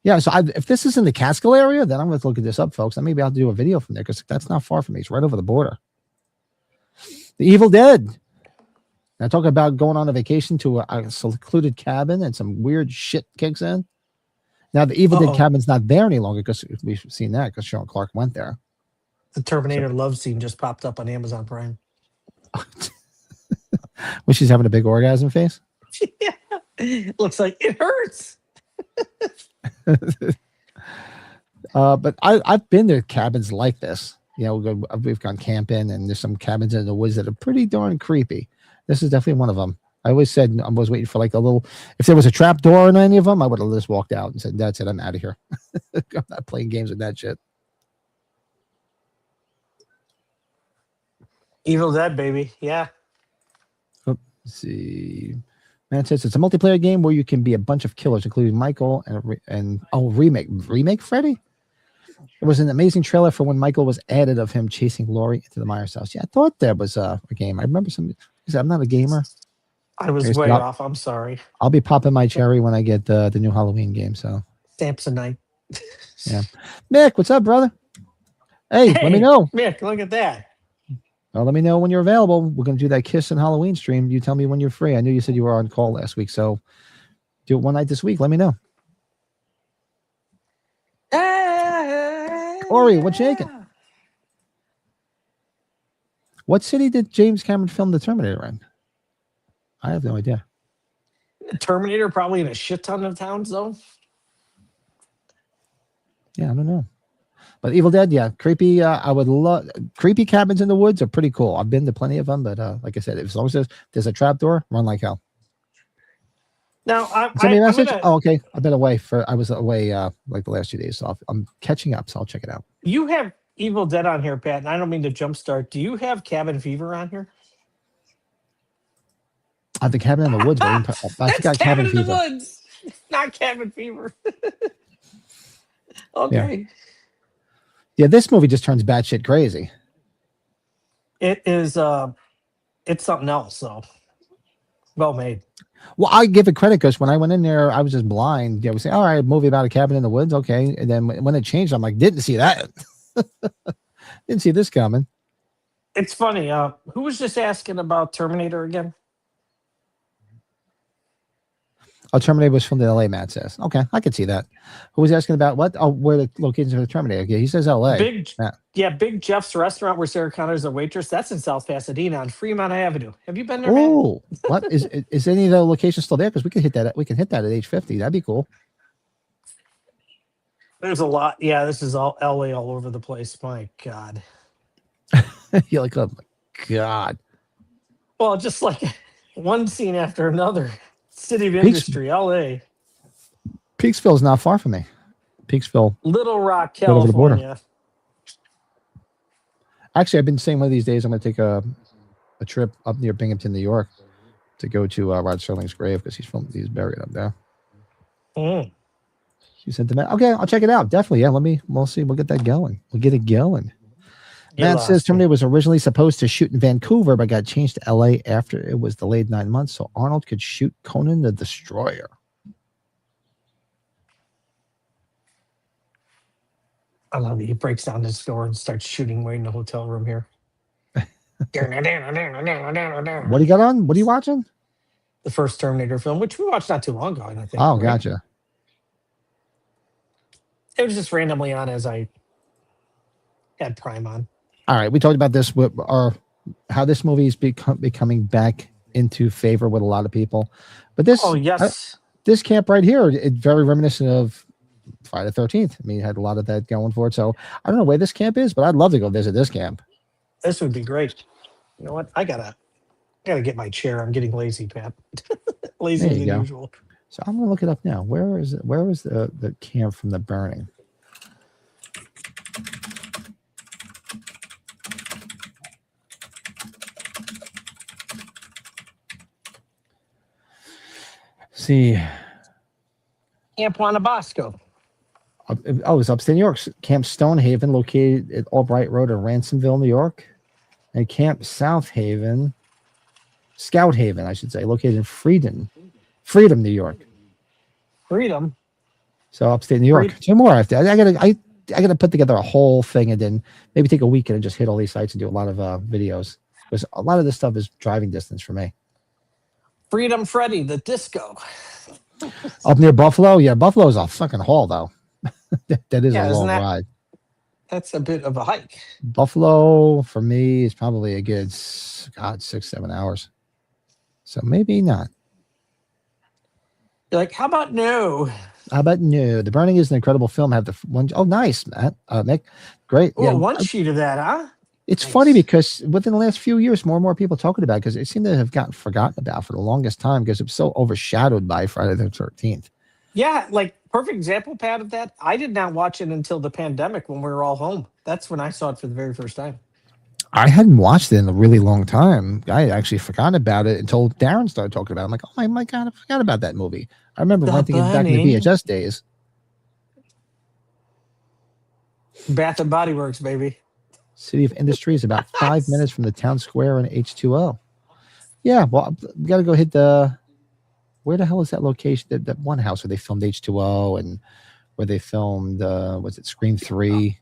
Yeah. So if this is in the Catskill area, then I'm going to look at this up, folks. And maybe I'll do a video from there because that's not far from me. It's right over the border. The Evil Dead. Now talk about going on a vacation to a secluded cabin and some weird shit kicks in. Now the Evil Dead cabin's not there any longer because we've seen that because Sean Clark went there. The Terminator love scene just popped up on Amazon Prime. When she's having a big orgasm face. Yeah. Looks like it hurts. But I've been to cabins like this. You know, we've gone camping, and there's some cabins in the woods that are pretty darn creepy. This is definitely one of them. I always said I was waiting for like a little. If there was a trap door in any of them, I would have just walked out and said, "That's it. I'm out of here. I'm not playing games with that shit." Evil Dead, baby. Yeah. Let's see. Man says it's a multiplayer game where you can be a bunch of killers, including Michael and remake Freddy. It was an amazing trailer for when Michael was added of him chasing Laurie into the Myers house. Yeah, I thought there was a game. I remember some. I'm not a gamer. I was way off. I'm sorry. I'll be popping my cherry when I get the new Halloween game. So Samsonite. yeah, Mick, what's up, brother? Hey, let me know. Mick, look at that. Well, let me know when you're available. We're going to do that Kiss and Halloween stream. You tell me when you're free. I knew you said you were on call last week, so do it one night this week. Let me know. Corey, what's shaking? What city did James Cameron film The Terminator in? I have no idea. Terminator probably in a shit ton of towns, though. Yeah, I don't know. But Evil Dead, yeah, creepy. I would love creepy cabins in the woods are pretty cool. I've been to plenty of them, but like I said, as long as there's a trap door, run like hell. Now, Send me a message. Oh, okay. I've been away I was away like the last 2 days, so I'm catching up. So I'll check it out. You have Evil Dead on here, Pat, and I don't mean to jumpstart. Do you have Cabin Fever on here? I have the cabin in the woods. But I forgot Cabin in Fever. the Woods, not Cabin Fever. Okay. Yeah, this movie just turns batshit crazy. It is. It's something else. So well made. Well, I give it credit because when I went in there, I was just blind. Yeah, we say, all right, movie about a cabin in the woods. Okay. And then when it changed, I'm like, didn't see that. Didn't see this coming. It's funny. Who was just asking about Terminator again? Oh, Terminator was from the LA, Matt says. Okay, I can see that. Who was asking about what? Oh, where the locations for the Terminator? Okay, he says LA. Big Jeff's restaurant where Sarah Connor's a waitress. That's in South Pasadena on Fremont Avenue. Have you been there? Oh, what is any of the locations still there? Because we can hit that. We can hit that at age 50. That'd be cool. There's a lot. Yeah, this is all LA all over the place. My God. You're like, oh my God. Well, just like one scene after another. City of Industry, LA. Peaksville is not far from me. Peaksville. Little Rock, California. Over the border. Actually, I've been saying one of these days I'm going to take a trip up near Binghamton, New York to go to Rod Serling's grave because he's buried up there. She said to me, okay, I'll check it out. Definitely. Yeah, we'll see. We'll get that going. We'll get it going. Matt says Terminator was originally supposed to shoot in Vancouver, but got changed to LA after it was delayed 9 months so Arnold could shoot Conan the Destroyer. I love it. He breaks down this door and starts shooting way in the hotel room here. What do you got on? What are you watching? The first Terminator film, which we watched not too long ago, I think. Oh, right? Gotcha. It was just randomly on as I had Prime on. All right, we talked about this with how this movie is becoming back into favor with a lot of people, but this this camp right here, it's very reminiscent of Friday the 13th. I mean, it had a lot of that going for it. So I don't know where this camp is, but I'd love to go visit this camp. This would be great. You know what? I gotta get my chair. I'm getting lazy, Pat. Lazier than usual. So I'm gonna look it up now. Where is it? Where was the camp from the burning? See, Camp Wanabosco. It's upstate New York. Camp Stonehaven, located at Albright Road in Ransomville, New York, and Camp Scout Haven, I should say, located in Freedom, New York. Freedom. So upstate New York. Two more after. I gotta put together a whole thing and then maybe take a weekend and just hit all these sites and do a lot of videos because a lot of this stuff is driving distance for me. Freedom Freddy, the disco. Up near Buffalo? Yeah, Buffalo's a fucking haul, though. that is a long ride. That's a bit of a hike. Buffalo, for me, is probably a good, 6-7 hours. So maybe not. You're like, how about no? How about no? The Burning is an incredible film. Have the one. Oh, nice, Matt. Nick. Great. Oh, yeah, one sheet of that, huh? It's funny because within the last few years, more and more people talking about it because it seemed to have gotten forgotten about for the longest time because it was so overshadowed by Friday the 13th. Yeah, like perfect example, Pat, of that. I did not watch it until the pandemic when we were all home. That's when I saw it for the very first time. I hadn't watched it in a really long time. I actually forgot about it until Darren started talking about it. I'm like, oh my God, I forgot about that movie. I remember renting it back in the VHS days. Bath and Body Works, baby. City of Industry is about 5 minutes from the town square in H2O. Yeah, well, we got to go hit where the hell is that location? That one house where they filmed H2O and where they filmed, was it Scream 3?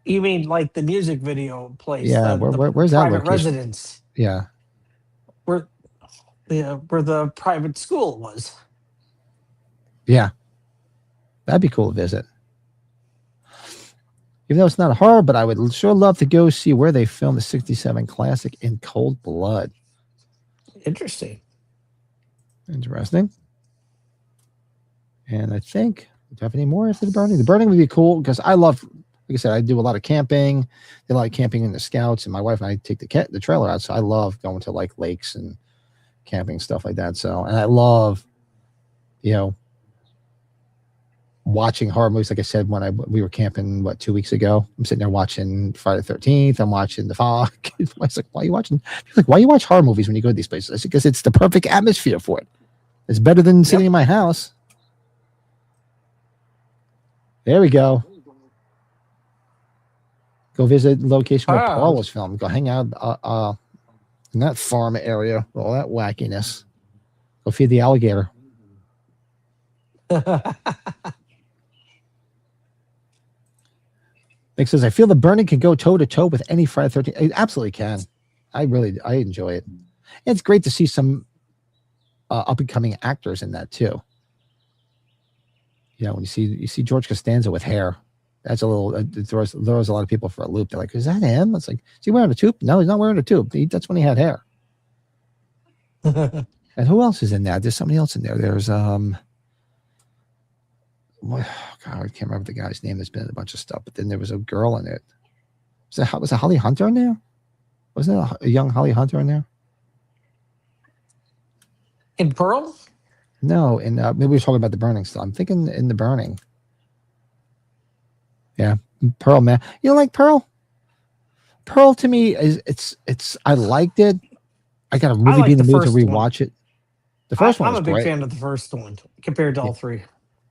You mean like the music video place, Yeah, the where's that private location? residence Yeah, where where the private school was? yeah, that'd be cool to visit. Even though it's not a horror, but I would sure love to go see where they filmed the '67 classic in cold blood. Interesting. Interesting. And I think, do I have any more after the burning? The burning would be cool because I love, like I said, I do a lot of camping. Did a lot of camping in the Scouts, and my wife and I take the trailer out. So I love going to like lakes and camping stuff like that. So, and I love, you know, watching horror movies. Like I said, when we were camping, 2 weeks ago, I'm sitting there watching Friday the 13th. I'm watching The Fog. I was like, why are you watching? She's like, why you watch horror movies when you go to these places? I said, because it's the perfect atmosphere for it. It's better than sitting in my house. There we go. Go visit the location where Pearl was filmed. Go hang out in that farm area. All that wackiness. Go feed the alligator. Nick says, I feel the burning can go toe to toe with any Friday the 13th. It absolutely can. I enjoy it. And it's great to see some up and coming actors in that too. You know, when you see George Costanza with hair, that's a little it throws a lot of people for a loop. They're like, is that him? It's like, is he wearing a tube? No, he's not wearing a tube. That's when he had hair. And who else is in that? There's somebody else in there. There's God, I can't remember the guy's name. There's been in a bunch of stuff, but then there was a girl in it. Was it Holly Hunter in there? Wasn't it a young Holly Hunter in there? In Pearl? No, and maybe we were talking about the burning stuff. I'm thinking in the burning. Yeah, Pearl, man. You know, like Pearl. Pearl to me is it's. I liked it. I gotta really be in the mood to rewatch it. The first one. I'm a big fan of the first one compared to all three.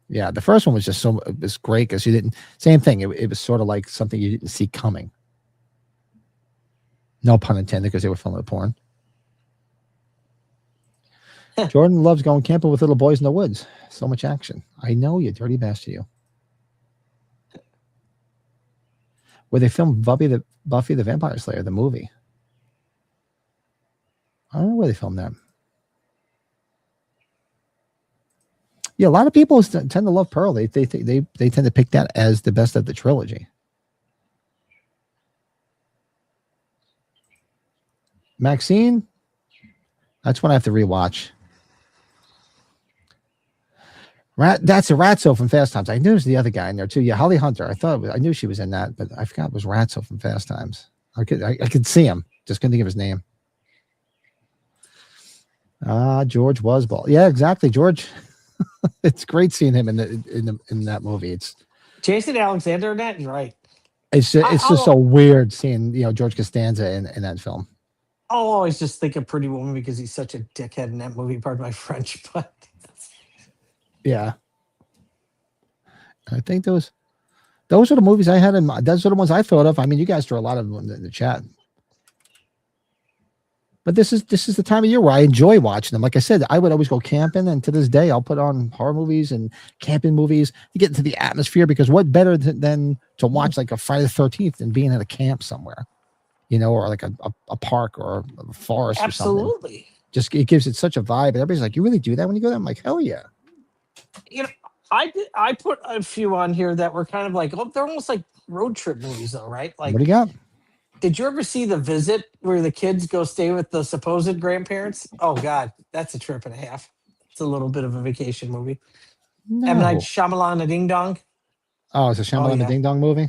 Yeah, the first one was just it was great because you didn't. Same thing. It was sort of like something you didn't see coming. No pun intended, because they were filming the porn. Jordan loves going camping with little boys in the woods. So much action. I know, you dirty bastard, you. Where they filmed Buffy the Vampire Slayer, the movie. I don't know where they filmed that. Yeah, a lot of people tend to love Pearl. They tend to pick that as the best of the trilogy. Maxine, that's one I have to rewatch. That's a Ratso from Fast Times. I knew it was the other guy in there too. Yeah, Holly Hunter. I knew she was in that, but I forgot it was Ratso from Fast Times. I could see him. Just couldn't think of his name. George Wasball. Yeah, exactly, George. It's great seeing him in that movie. It's Jason Alexander in that. You're right. It's just so weird seeing George Costanza in that film. I'll always just think of Pretty Woman because he's such a dickhead in that movie. Pardon my French, but yeah, I think those are the movies I had in mind. Those are the ones I thought of. I mean, you guys threw a lot of them in the chat. But this is the time of year where I enjoy watching them. Like I said, I would always go camping, and to this day, I'll put on horror movies and camping movies to get into the atmosphere. Because what better than to watch like a Friday the 13th than being at a camp somewhere, or like a park or a forest. Absolutely. Or something. Just it gives it such a vibe. And everybody's like, "You really do that when you go there?" I'm like, "Hell yeah!" I put a few on here that were kind of like, they're almost like road trip movies, though, right? Like, what do you got? Did you ever see The Visit, where the kids go stay with the supposed grandparents? Oh God, that's a trip and a half. It's a little bit of a vacation movie. No. M. Night Shyamalan, a Ding Dong. Oh, it's a Shyamalan, a Ding Dong movie.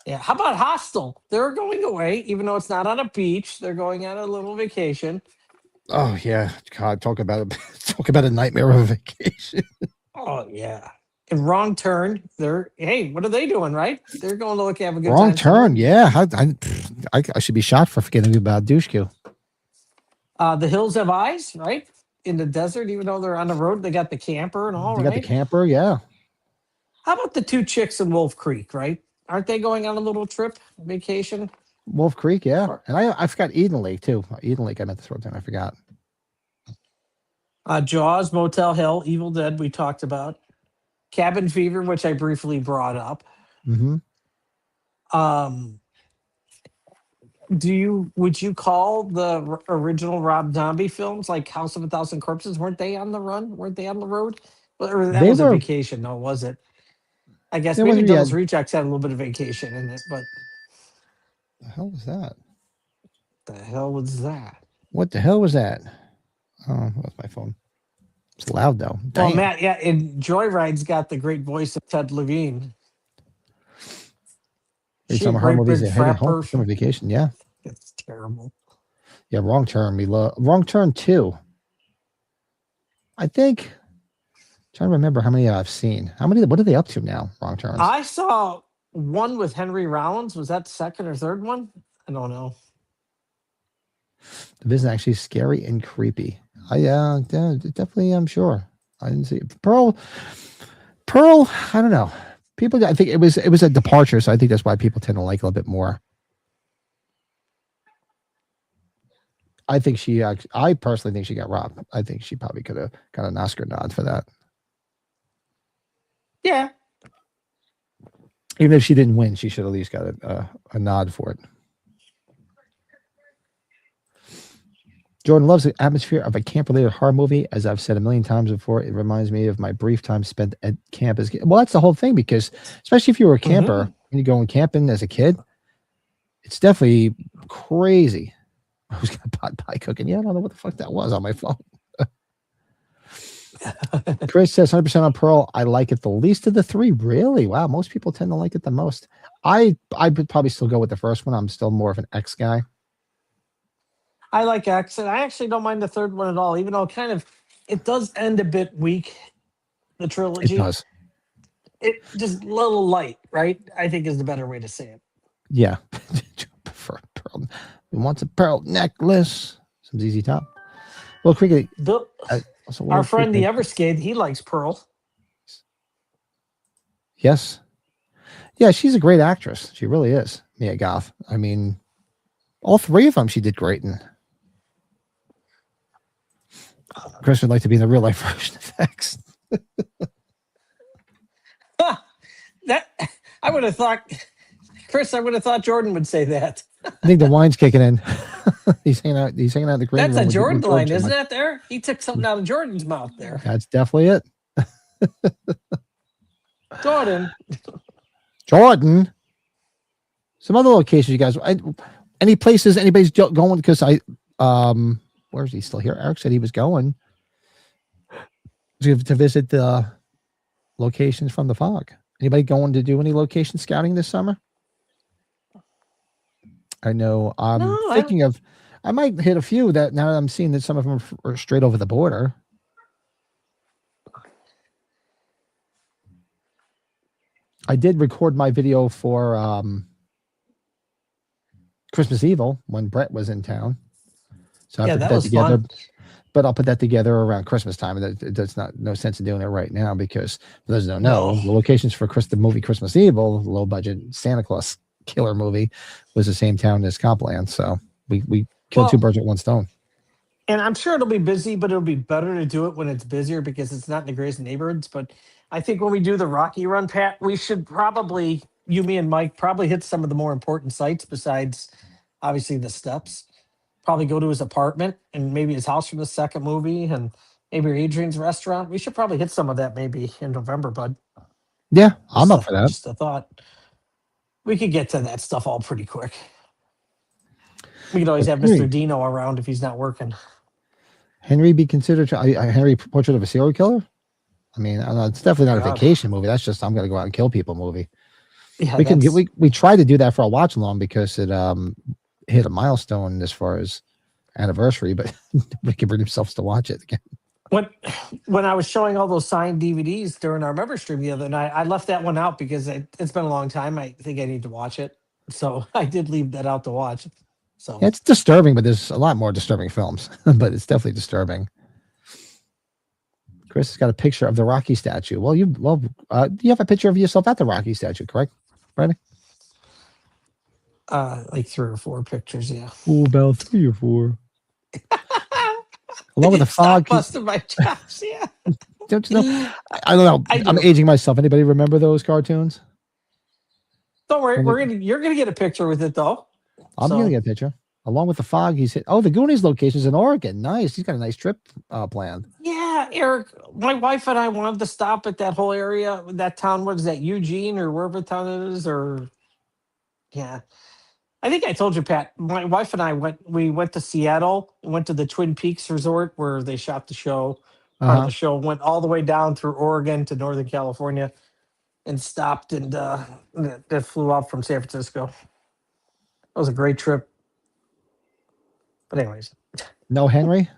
Yeah. How about Hostel? They're going away, even though it's not on a beach. They're going on a little vacation. Oh yeah, God, talk about a nightmare of a vacation. Oh yeah. And Wrong Turn, what are they doing, right? They're going to have a good time. Wrong Turn, yeah. I should be shot for forgetting about Dushku. The Hills Have Eyes, right? In the desert, even though they're on the road, they got the camper and all, They got the camper, yeah. How about the two chicks in Wolf Creek, right? Aren't they going on a little trip, vacation? Wolf Creek, yeah. And I forgot Eden Lake, too. Eden Lake, I meant to throw down. I forgot. Jaws, Motel Hell, Evil Dead, we talked about. Cabin Fever, which I briefly brought up. Mm-hmm. Um, would you call the original Rob Zombie films like House of a Thousand Corpses? Weren't they on the run? Weren't they on the road? Or that They was a were. vacation? No, was it? I guess There maybe wasn't yet. Devil's Rejects had a little bit of vacation in it, but The hell was that? the hell was that? What the hell was that? Oh, that's my phone. It's loud though. Well, Damn. Matt, yeah, and Joyride's got the great voice of Ted Levine. Maybe She a some horror great movies big are heading frat home for summer person. vacation. Yeah. It's terrible. Yeah. Wrong Turn. We love Wrong Turn 2. I think. Trying to remember how many I've seen. How many? What are they up to now? Wrong Turns. I saw one with Henry Rollins. Was that the second or third one? I don't know. The vision actually scary and creepy. Definitely. I'm sure. I didn't see it. Pearl. I don't know. People. I think it was a departure, so I think that's why people tend to like it a little bit more. I think I personally think she got robbed. I think she probably could have got an Oscar nod for that. Yeah. Even if she didn't win, she should at least got a nod for it. Jordan loves the atmosphere of a camp-related horror movie. As I've said a million times before, it reminds me of my brief time spent at camp. Well, that's the whole thing, because especially if you were a camper and you're going camping as a kid, it's definitely crazy. I was going to pot pie cooking. Yeah, I don't know what the fuck that was on my phone. Chris says 100% on Pearl. I like it the least of the three. Really? Wow. Most people tend to like it the most. I would probably still go with the first one. I'm still more of an X guy. I like X, and I actually don't mind the third one at all, even though it does end a bit weak, the trilogy. It does. It just a little light, right? I think is the better way to say it. Yeah. Prefer pearl. We want a pearl necklace. Some ZZ Top. Well, quickly. Our friend the Everskade, he likes Pearl. Yes. Yeah, she's a great actress. She really is. Mia Goth. I mean, all three of them she did great in. Chris would like to be in the real life version of X. That I would have thought, Chris. I would have thought Jordan would say that. I think the wine's kicking in. He's hanging out. He's hanging out in the green room. That's a Jordan line, George isn't that? There, he took something out of Jordan's mouth there. That's definitely it. Jordan. Some other locations, you guys. Any places anybody's going? Because where is he still here? Eric said he was going to visit the locations from the fog. Anybody going to do any location scouting this summer? I know I'm thinking of, I might hit a few that now that I'm seeing that some of them are straight over the border. I did record my video for Christmas Evil when Brett was in town. So I put that together. Fun. But I'll put that together around Christmas time. And there's no sense in doing it right now because for those who don't know, the locations for the movie Christmas Evil, the low budget Santa Claus killer movie, was the same town as Copland. So we killed two birds with one stone. And I'm sure it'll be busy, but it'll be better to do it when it's busier because it's not in the greatest neighborhoods. But I think when we do the Rocky Run, Pat, we should probably, you, me, and Mike, probably hit some of the more important sites besides obviously the steps. Probably go to his apartment and maybe his house from the second movie and maybe Adrian's restaurant. We should probably hit some of that maybe in November, bud. Yeah, I'm up for that. Just a thought. We could get to that stuff all pretty quick. We could always have Mr. Dino around if he's not working. Henry be considered Henry Portrait of a Serial Killer? I mean, I know, it's definitely not a vacation movie. That's just I'm gonna go out and kill people movie. Yeah, we tried to do that for a watch along because it hit a milestone as far as anniversary, but nobody can bring themselves to watch it again. When I was showing all those signed DVDs during our member stream the other night, I left that one out because it's been a long time. I think I need to watch it, so I did leave that out to watch. So yeah, it's disturbing, but there's a lot more disturbing films, but it's definitely disturbing. Chris has got a picture of the Rocky statue. Well, you have a picture of yourself at the Rocky statue, correct, Brady? Like 3 or 4 pictures, yeah. Oh, about 3 or 4. Along with the fog. Busting my chops, yeah. Don't you know? I don't know. I'm aging myself. Anybody remember those cartoons? Don't worry, When we- you're gonna get a picture with it though. I'm So gonna get a picture along with the fog. He's hit. Oh, the Goonies location's in Oregon. Nice. He's got a nice trip planned. yeah, Eric, my wife and I wanted to stop at that whole area, that town. What is that, Eugene or wherever town it is? Or yeah, I think I told you, Pat. My wife and I went. We went to Seattle. Went to the Twin Peaks Resort where they shot the show. Uh Part of huh. the show went all the way down through Oregon to Northern California, and stopped and that flew out from San Francisco. That was a great trip. But anyways, No Henry,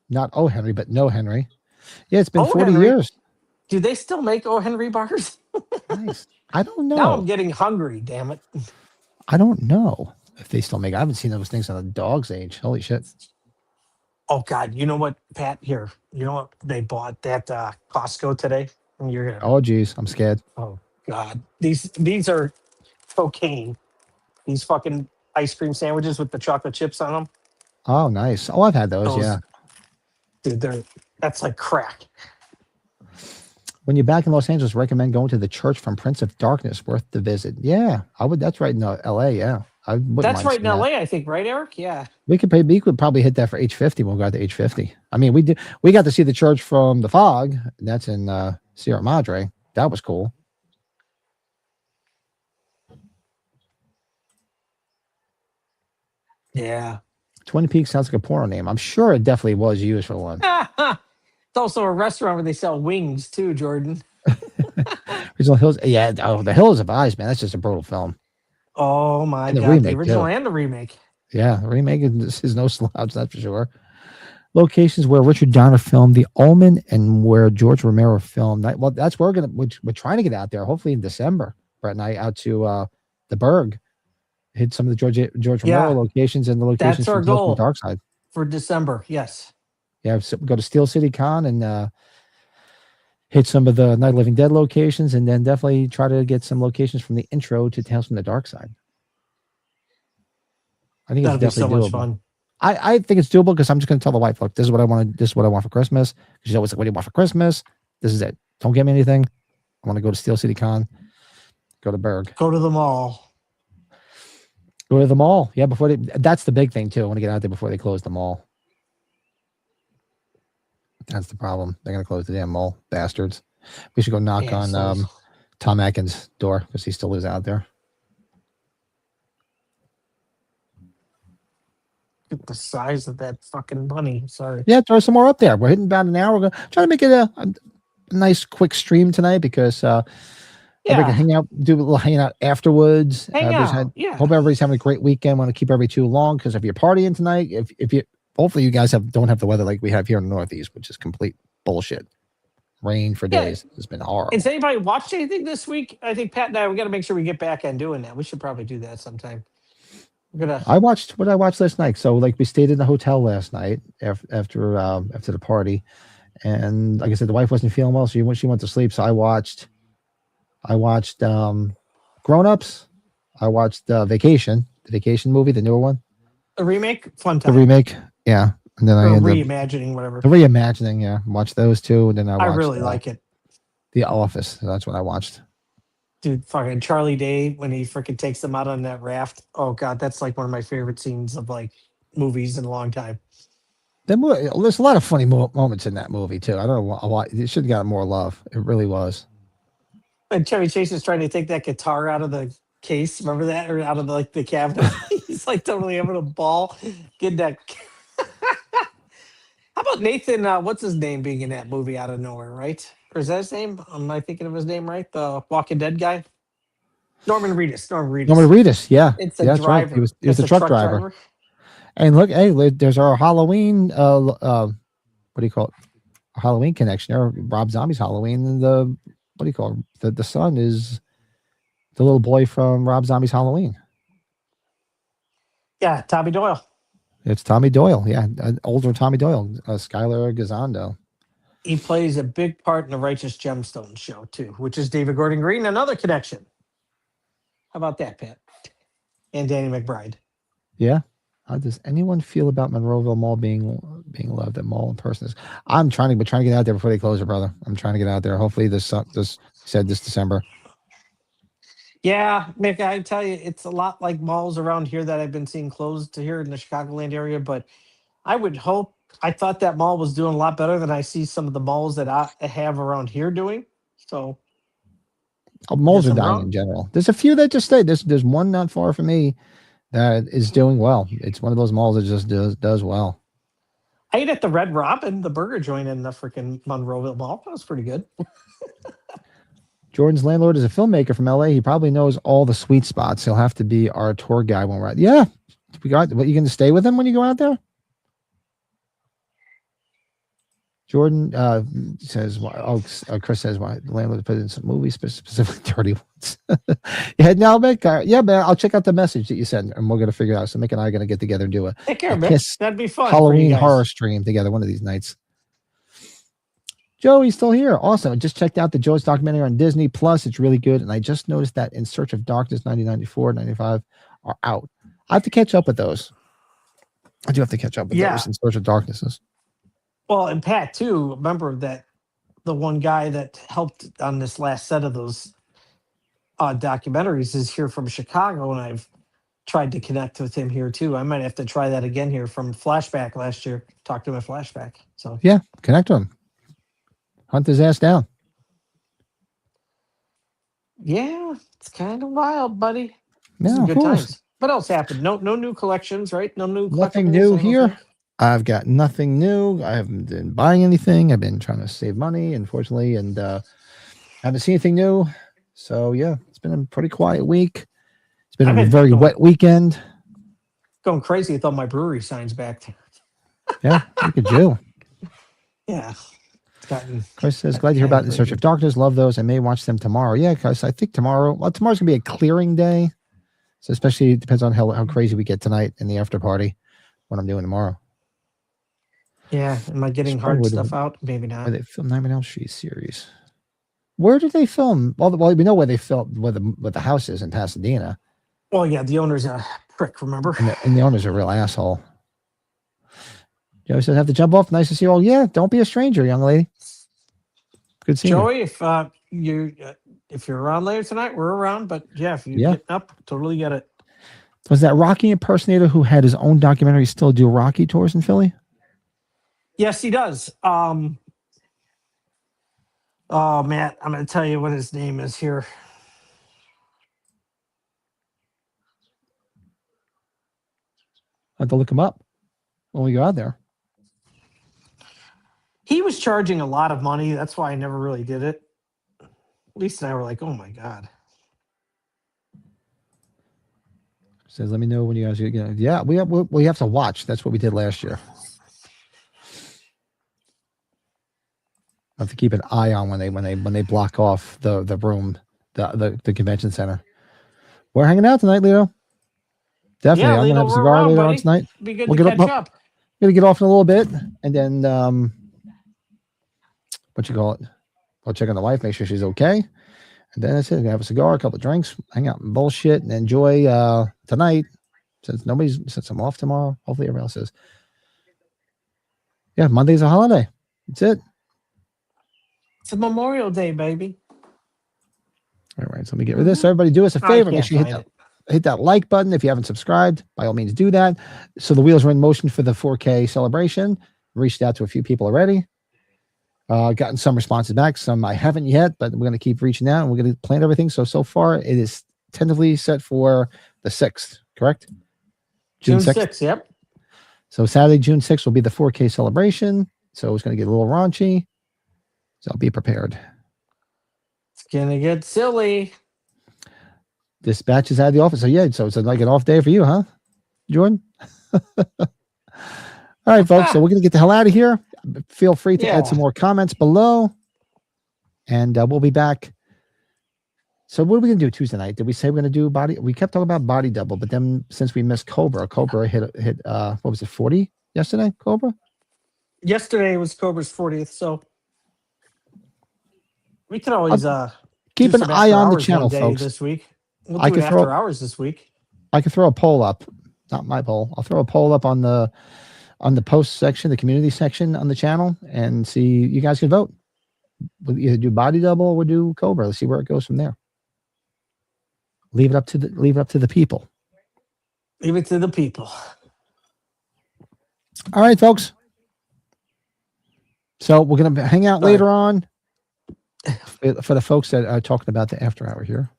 not O Henry, but no Henry. Yeah, it's been Oh 40 Henry, years. do they still make O Henry bars? Nice. I don't Now I'm know. getting hungry. Damn it! I don't know if they still make. I haven't seen those things on a dog's age. Holy shit. Oh God, you know what, Pat? Here, you know what they bought that Costco today, and you're gonna. Oh geez, I'm scared. Oh God, these are cocaine. These fucking ice cream sandwiches with the chocolate chips on them. Oh nice. Oh, I've had those. Those, Yeah. dude, that's like crack. When you're back in Los Angeles, recommend going to the Church from Prince of Darkness. Worth the visit. Yeah, I would. That's right in L.A. Yeah, I wouldn't That's mind right in seeing that. LA, I think, right, Eric? Yeah. We could pay. We could probably hit that for H50. We'll go to H50. I mean, we did. We got to see the church from the fog. And that's in Sierra Madre. That was cool. Yeah. Twin Peaks sounds like a porno name. I'm sure it definitely was used for one. It's also a restaurant where they sell wings too, Jordan. Original Hills. Yeah. Oh, the Hills of Eyes, man. That's just a brutal film. Oh my And the God, the remake, original too. and the remake. Yeah, the remake is no slouch, that's for sure. Locations where Richard Donner filmed The Omen and where George Romero filmed. Well, that's where we're trying to get out there. Hopefully in December, Brett and I out to the Berg, hit some of the George Romero Yeah, locations and the locations that's our from Tales from the goal Dark Side. for December. Yes. Yeah, so go to Steel City Con and hit some of the Night of the Living Dead locations, and then definitely try to get some locations from the intro to Tales from the Dark Side. I think That'll be it's so definitely much doable. fun. I think it's doable because I'm just going to tell the wife, look, this is what I want. This is what I want for Christmas. She's always like, "What do you want for Christmas?" This is it. Don't get me anything. I want to go to Steel City Con, go to Berg, Go to the mall. go to the mall. Yeah, before that's the big thing too. I want to get out there before they close the mall. That's the problem. They're going to close the damn mall, bastards. We should go knock on Assholes. Tom Atkins' door because he still lives out there. Look at the size of that fucking bunny. Sorry. Yeah, throw some more up there. We're hitting about an hour. We're going to try to make it a nice, quick stream tonight because everybody can Yeah. hang out, do a little hanging out afterwards. Hang out. Yeah. Hope everybody's having a great weekend. Want to keep everybody too long because if you're partying tonight, if you hopefully you guys don't have the weather like we have here in the Northeast, which is complete bullshit. Rain for Yeah. days. It's been horrible. Has anybody watched anything this week? I think Pat and I, we got to make sure we get back on doing that. We should probably do that sometime. We're gonna. I watched what I watched last night. So like we stayed in the hotel last night after the party, and like I said, the wife wasn't feeling well, so she went to sleep. So I watched Grown Ups. I watched the Vacation movie, the newer one, A remake, fun the time. remake. Yeah, and then I Or ended up reimagining, whatever. the reimagining. Yeah, watched those two, and then I I watched really like it. The Office. That's what I watched. Dude, fucking Charlie Day when he freaking takes them out on that raft. Oh God, that's like one of my favorite scenes of like movies in a long time. There's a lot of funny moments in that movie too. I don't know why it should have gotten more love. It really was. And Chevy Chase is trying to take that guitar out of the case. Remember that, or out of the cabinet? He's like totally having a ball. Get that. How about Nathan? What's his name being in that movie out of nowhere? Right? Or is that his name? Am I thinking of his name right? The Walking Dead guy, Norman Reedus. Norman Reedus, yeah, It's a yeah, that's driver. right. He was It's the a truck driver. And look, hey, there's our Halloween. What do you call it? Our Halloween connection there. Rob Zombie's Halloween, and what do you call it? The son is the little boy from Rob Zombie's Halloween. Yeah, Tommy Doyle. It's Tommy Doyle. Yeah, older Tommy Doyle, Skylar Gazondo. He plays a big part in the Righteous Gemstones show too, which is David Gordon Green. Another connection. How about that, Pat? And Danny McBride. Yeah. How does anyone feel about Monroeville Mall being loved at mall in person? I'm trying to get out there before they close it, brother. I'm trying to get out there. Hopefully this December. Yeah, Mick, I tell you, it's a lot like malls around here that I've been seeing closed here in the Chicagoland area. But I would hope. I thought that mall was doing a lot better than I see some of the malls that I have around here doing. So I Malls guess are I'm dying wrong. in general. There's a few that just stay. There's one not far from me that is doing well. It's one of those malls that just does well. I ate at the Red Robin, the burger joint in the freaking Monroeville Mall. That was pretty good. Jordan's landlord is a filmmaker from LA. He probably knows all the sweet spots. He'll have to be our tour guide when we're out. Yeah. We got what, you going to stay with him when you go out there? Jordan says, Chris says, why the landlord put in some movies, specifically dirty ones. Yeah, now, Mick, yeah, man, I'll check out the message that you sent and we're going to figure it out. So Mick and I are going to get together and do a Take care, Mick. Kiss That'd be fun for you Halloween guys. horror stream together one of these nights. Joey's still here. Awesome. I just checked out the Joe's documentary on Disney Plus. It's really good. And I just noticed that In Search of Darkness 1994, 95 are out. I have to catch up with those. I do have to catch up with those In Search of Darknesses. Well, and Pat too. Remember that the one guy that helped on this last set of those documentaries is here from Chicago, and I've tried to connect with him here too. I might have to try that again here from Flashback last year. Talk to him at Flashback. So yeah, connect with him. Hunt his ass down. Yeah, it's kind of wild, buddy. Yeah, good times. What else happened? No new collections, right? No new. Nothing new here. I've got nothing new. I haven't been buying anything. I've been trying to save money, unfortunately, and haven't seen anything new. So yeah, it's been a pretty quiet week. It's been a very wet weekend. Going crazy with all my brewery signs back. Yeah, look at you. Yeah. Chris says, glad to hear about In Search of Darkness. Love those. I may watch them tomorrow. Yeah, because I think tomorrow's going to be a clearing day. So especially it depends on how crazy we get tonight in the after party, what I'm doing tomorrow. Yeah. Am I getting hard stuff out? Maybe not. Where they filmed Nightmare on Elm Street series. Where did they film? Well, we know where they filmed, where the house is in Pasadena. Well, yeah, the owner's a prick, remember? And the owner's a real asshole. Joey says, have to jump off. Nice to see you all. Yeah, don't be a stranger, young lady. Good seeing Joey, you. if you're around later tonight, we're around. But yeah, if you're getting up, totally get it. Was that Rocky impersonator who had his own documentary still do Rocky tours in Philly? Yes, he does. Oh, Matt, I'm going to tell you what his name is here. I have to look him up when we go out there. He was charging a lot of money. That's why I never really did it. Lisa and I were like, oh, my God. Says, let me know when you guys get. Yeah, we have to watch. That's what we did last year. I have to keep an eye on when they block off the room, the convention center. We're hanging out tonight, Lito. Definitely, I'm gonna have a cigar later on tonight. Be good to catch up. Gonna get off in a little bit, and then what you call it? I'll check on the wife, make sure she's okay, and then that's it. Gonna have a cigar, a couple of drinks, hang out and bullshit, and enjoy tonight. Since I'm off tomorrow, hopefully everyone else is. Yeah, Monday's a holiday. That's it. It's a Memorial Day, baby. All right, so let me get rid of this. Everybody do us a favor. Make sure you hit that like button. If you haven't subscribed, by all means do that. So the wheels are in motion for the 4K celebration. Reached out to a few people already. Gotten some responses back. Some I haven't yet, but we're going to keep reaching out and we're going to plan everything. So far, it is tentatively set for the 6th, correct? June 6th, yep. So Saturday, June 6th will be the 4K celebration. So it's going to get a little raunchy. So I'll be prepared. It's going to get silly. Dispatch is out of the office. So yeah, so it's like an off day for you, huh, Jordan? All right, folks. So we're going to get the hell out of here. Feel free to add some more comments below. And we'll be back. So what are we going to do Tuesday night? Did we say we're going to do body? We kept talking about body double, but then since we missed Cobra hit what was it, 40 yesterday, Cobra? Yesterday was Cobra's 40th, so we can always keep an eye on the channel, folks. This week. We'll do it after hours this week. I could throw a poll up. Not my poll. I'll throw a poll up on the post section, the community section on the channel, and see, you guys can vote. We'll either do body double or we'll do Cobra. Let's see where it goes from there. Leave it up to the people. Leave it to the people. All right, folks. So we're going to hang out later on for the folks that are talking about the after hour here.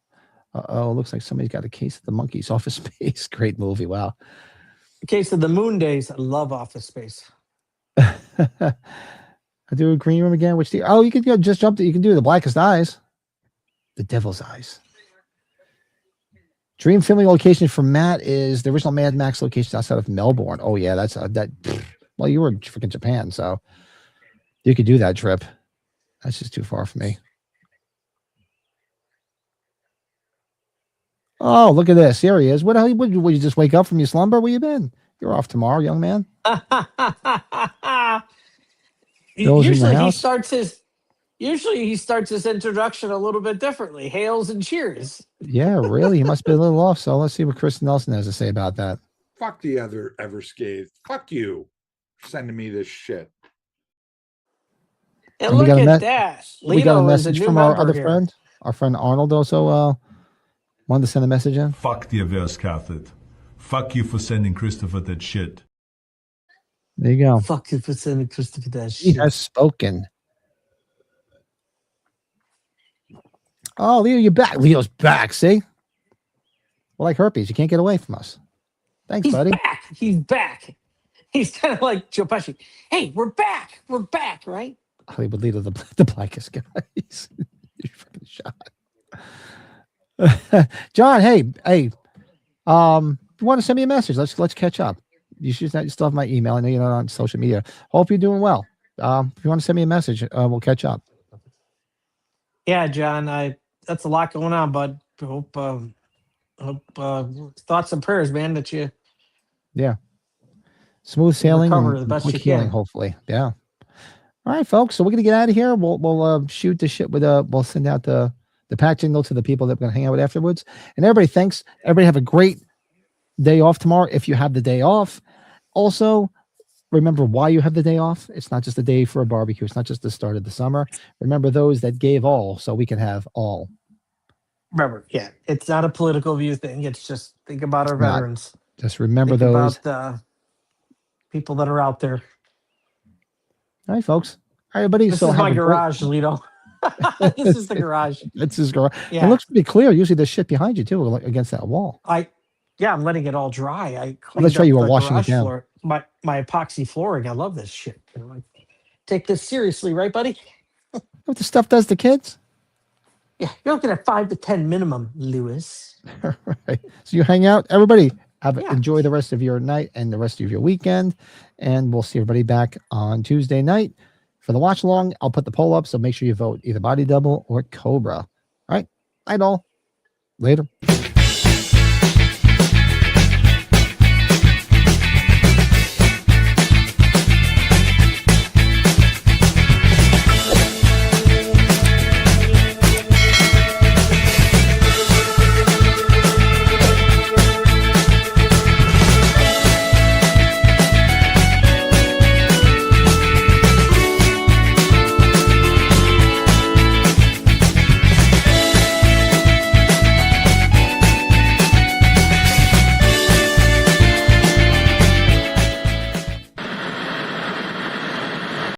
Oh, looks like somebody's got a case of the Monkeys. Office Space. Great movie. Wow. Case of the Moon Days. I love Office Space. I do a green room again. You can just jump to, you can do The Blackest Eyes. The Devil's Eyes. Dream filming location for Matt is the original Mad Max location outside of Melbourne. Oh yeah, that's that. Well, you were in freaking Japan, so you could do that trip. That's just too far for me. Oh, look at this. Here he is. What the hell? Would you just wake up from your slumber? Where you been? You're off tomorrow, young man. Usually he starts his introduction a little bit differently. Hails and cheers. Yeah, really? He must be a little off. So let's see what Chris Nelson has to say about that. Fuck the other Everscathed. Fuck you for sending me this shit. And look at that. We got a Lino is message new from our other here. friend. Our friend Arnold also wanted to send a message in. Fuck the Everscathed. Fuck you for sending Christopher that shit. There you go. Fuck you for sending Christopher that shit. He has spoken. Oh, Leo, you're back. Leo's back. See? Well, like herpes, you can't get away from us. Thanks, buddy. He's back. He's kind of like Joe Pesci. Hey, we're back. We're back, right? Hollywood leader, the blackest guys. You're fucking shot. John, hey. If you want to send me a message, let's catch up. You still have my email. I know you're not on social media. Hope you're doing well. If you want to send me a message, we'll catch up. Yeah, John. That's a lot going on, bud. Hope thoughts and prayers, man, that you smooth sailing recover and the best quick you healing, can. hopefully. Yeah. All right, folks. So we're gonna get out of here. We'll shoot the shit with we'll send out the pack signal to the people that we're gonna hang out with afterwards. And everybody, thanks. Everybody have a great day off tomorrow if you have the day off. Also, remember why you have the day off. It's not just a day for a barbecue. It's not just the start of the summer. Remember those that gave all so we can have all. Remember, it's not a political view thing. It's just think about our veterans. Just remember think those. about the people that are out there. All right, folks. All right, everybody. This is my garage, Lito. This is the garage. It's his garage. Yeah. It looks pretty clear. Usually there's shit behind you too, against that wall. I'm letting it all dry. That's right. You were the washing it garage down. floor. My epoxy flooring. I love this shit. Take this seriously, right, buddy? What the stuff does to kids? Yeah, you're looking at 5 to 10 minimum, Lewis. Right. So you hang out. Everybody enjoy the rest of your night and the rest of your weekend. And we'll see everybody back on Tuesday night for the watch along. I'll put the poll up. So make sure you vote either Body Double or Cobra. All right. Night all. Later.